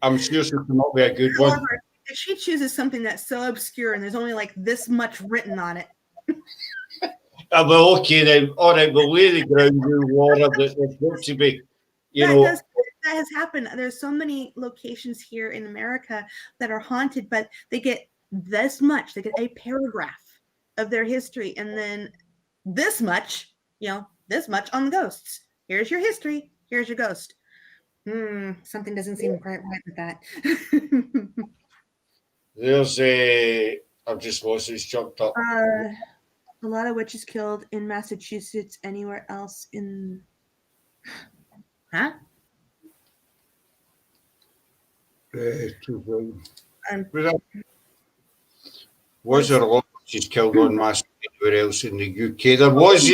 I'm sure she'll come up with a good one. However, if she chooses something that's so obscure and there's only like this much written on it. Well, okay then. All right, we'll lay the ground rule, Laura, that there's got to be, that has happened. There's so many locations here in America that are haunted, but they get this much. They get a paragraph of their history, and then this much, this much on the ghosts. Here's your history. Here's your ghost. Something doesn't seem quite right with that. There's I've just lost it. It's jumped up. A lot of witches killed in Massachusetts. Anywhere else in? Huh? Was there a lot of witches killed on mass anywhere else in the UK? There was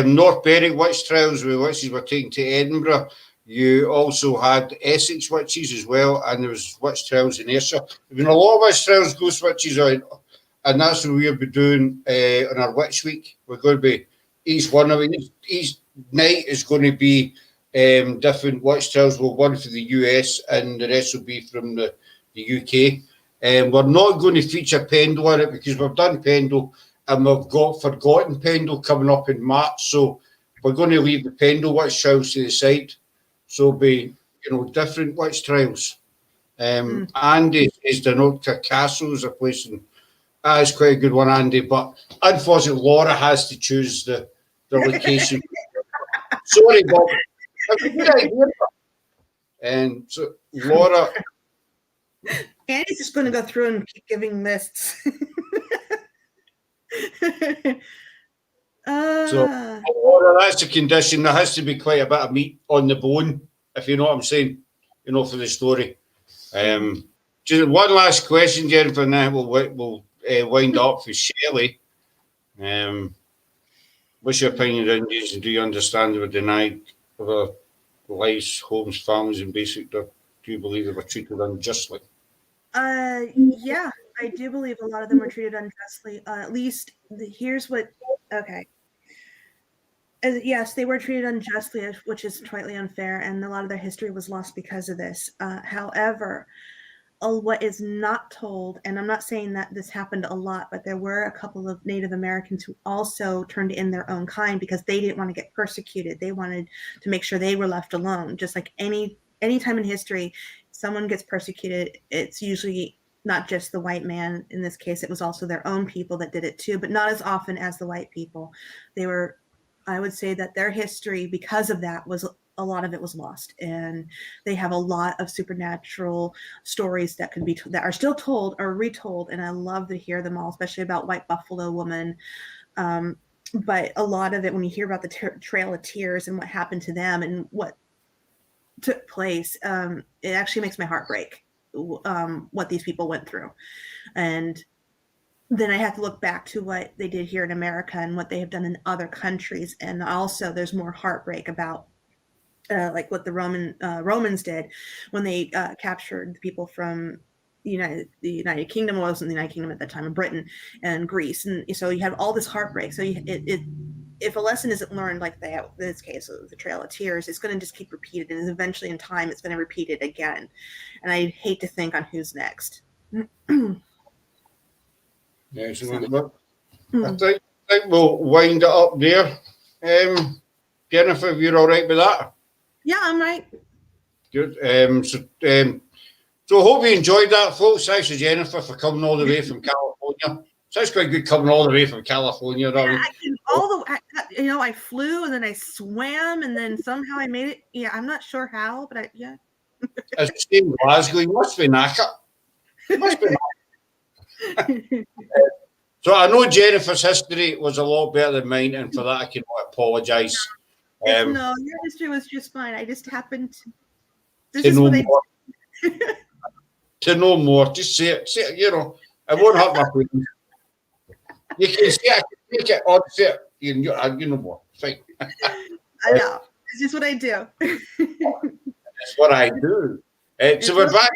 North Berwick witch trials where witches were taken to Edinburgh. You also had Essex witches as well, and there was witch trials in Ayrshire. There's been a lot of witch trials, ghost witches, and that's what we'll be doing on our witch week. We're going to be each night is going to be different witch trials. Well, one for the US, and the rest will be from the UK. We're not going to feature Pendle on it because we've done Pendle and we've got Forgotten Pendle coming up in March. So we're going to leave the Pendle witch trials to the side. So it'll be, different witch trials. Andy is the Nocta Castle is a place, and that is quite a good one, Andy. But unfortunately, Laura has to choose the location. Sorry, Bob. That's a good idea. And so, Laura. Andy's just going to go through and keep giving lists. So, Laura, that's a condition. There has to be quite a bit of meat on the bone, if you know what I'm saying, for the story. Just one last question, Jennifer, and then we'll wind up for Shelley. What's your opinion on Indians, and do you understand they were denied their lives, homes, families, and basic? Do you believe they were treated unjustly? Yeah, I do believe a lot of them were treated unjustly. At least here's what. Okay. Yes, they were treated unjustly, which is slightly unfair, and a lot of their history was lost because of this. However, what is not told, and I'm not saying that this happened a lot, but there were a couple of Native Americans who also turned in their own kind because they didn't want to get persecuted. They wanted to make sure they were left alone. Just like any time in history, someone gets persecuted, it's usually not just the white man. In this case, it was also their own people that did it too, but not as often as the white people. They were, I would say that their history, because of that, was a lot of it was lost, and they have a lot of supernatural stories that can be that are still told or retold, and I love to hear them all, especially about White Buffalo Woman. But a lot of it, when you hear about the Trail of Tears and what happened to them and what took place, it actually makes my heart break, what these people went through. And then I have to look back to what they did here in America and what they have done in other countries. And also there's more heartbreak about like what the Romans did when they captured the people from the United Kingdom. Wasn't the United Kingdom at that time, in Britain and Greece, and so you have all this heartbreak. So if a lesson isn't learned, like they have in this case, the Trail of Tears, it's going to just keep repeated, and eventually in time it's going to repeat it again. And I hate to think on who's next. Excellent. I think we'll wind it up there. Jennifer, if you're all right with that? Yeah, I'm right. Good. So I hope you enjoyed that, folks. Thanks to Jennifer for coming all the way from California. Sounds quite good coming all the way from California. Yeah, I flew and then I swam and then somehow I made it. Yeah, I'm not sure how, but yeah. As the same Glasgow, you must be knackered. So I know Jennifer's history was a lot better than mine, and for that I can apologise. No, your history was just fine. I just happened to. This to is know what more. To know more, just say it. Say it. You know, it won't hurt my feelings. You can say I can take it or say it. You know more. Fine. I know. It's just what I do. That's what I do. So we're back.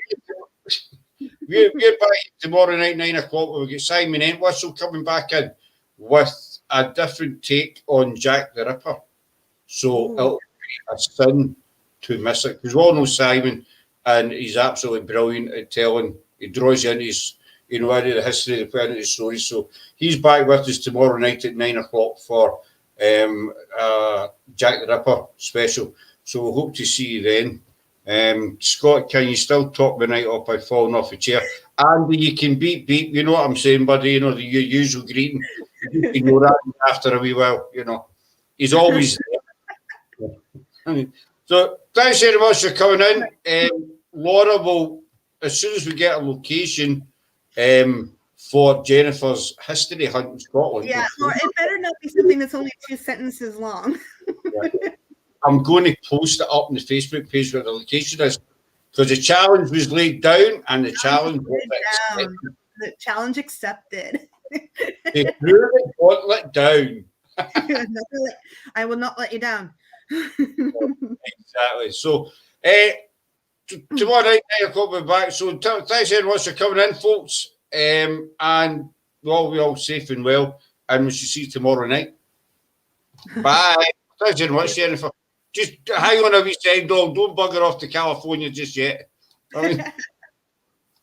We're back tomorrow night, 9 o'clock. We'll get Simon Entwistle coming back in with a different take on Jack the Ripper. So it'll be a sin to miss it, because we all know Simon, and he's absolutely brilliant at telling. He draws you into his, into the history of the his stories. So he's back with us tomorrow night at 9 o'clock for Jack the Ripper special. So we hope to see you then. Scott, can you still talk the night up by falling off a chair? Andy, you can beep. You know what I'm saying, buddy? You know, the usual greeting. You know that after a wee while, you know. He's always there. So thanks very much for coming in. Laura will, as soon as we get a location for Jennifer's history hunt in Scotland. Yeah, Laura, it better not be something that's only 2 sentences long. I'm going to post it up on the Facebook page where the location is, because the challenge was laid down and the challenge was accepted. The challenge accepted. They threw the gauntlet down. I will not let you down. Exactly. So tomorrow night, 9 o'clock, we'll be back. So thanks very much for coming in, folks. And we'll be all safe and well. And we shall see you tomorrow night. Bye. Thanks very much, Jennifer. Just hang on a wee second, dog. Don't bugger off to California just yet. I mean,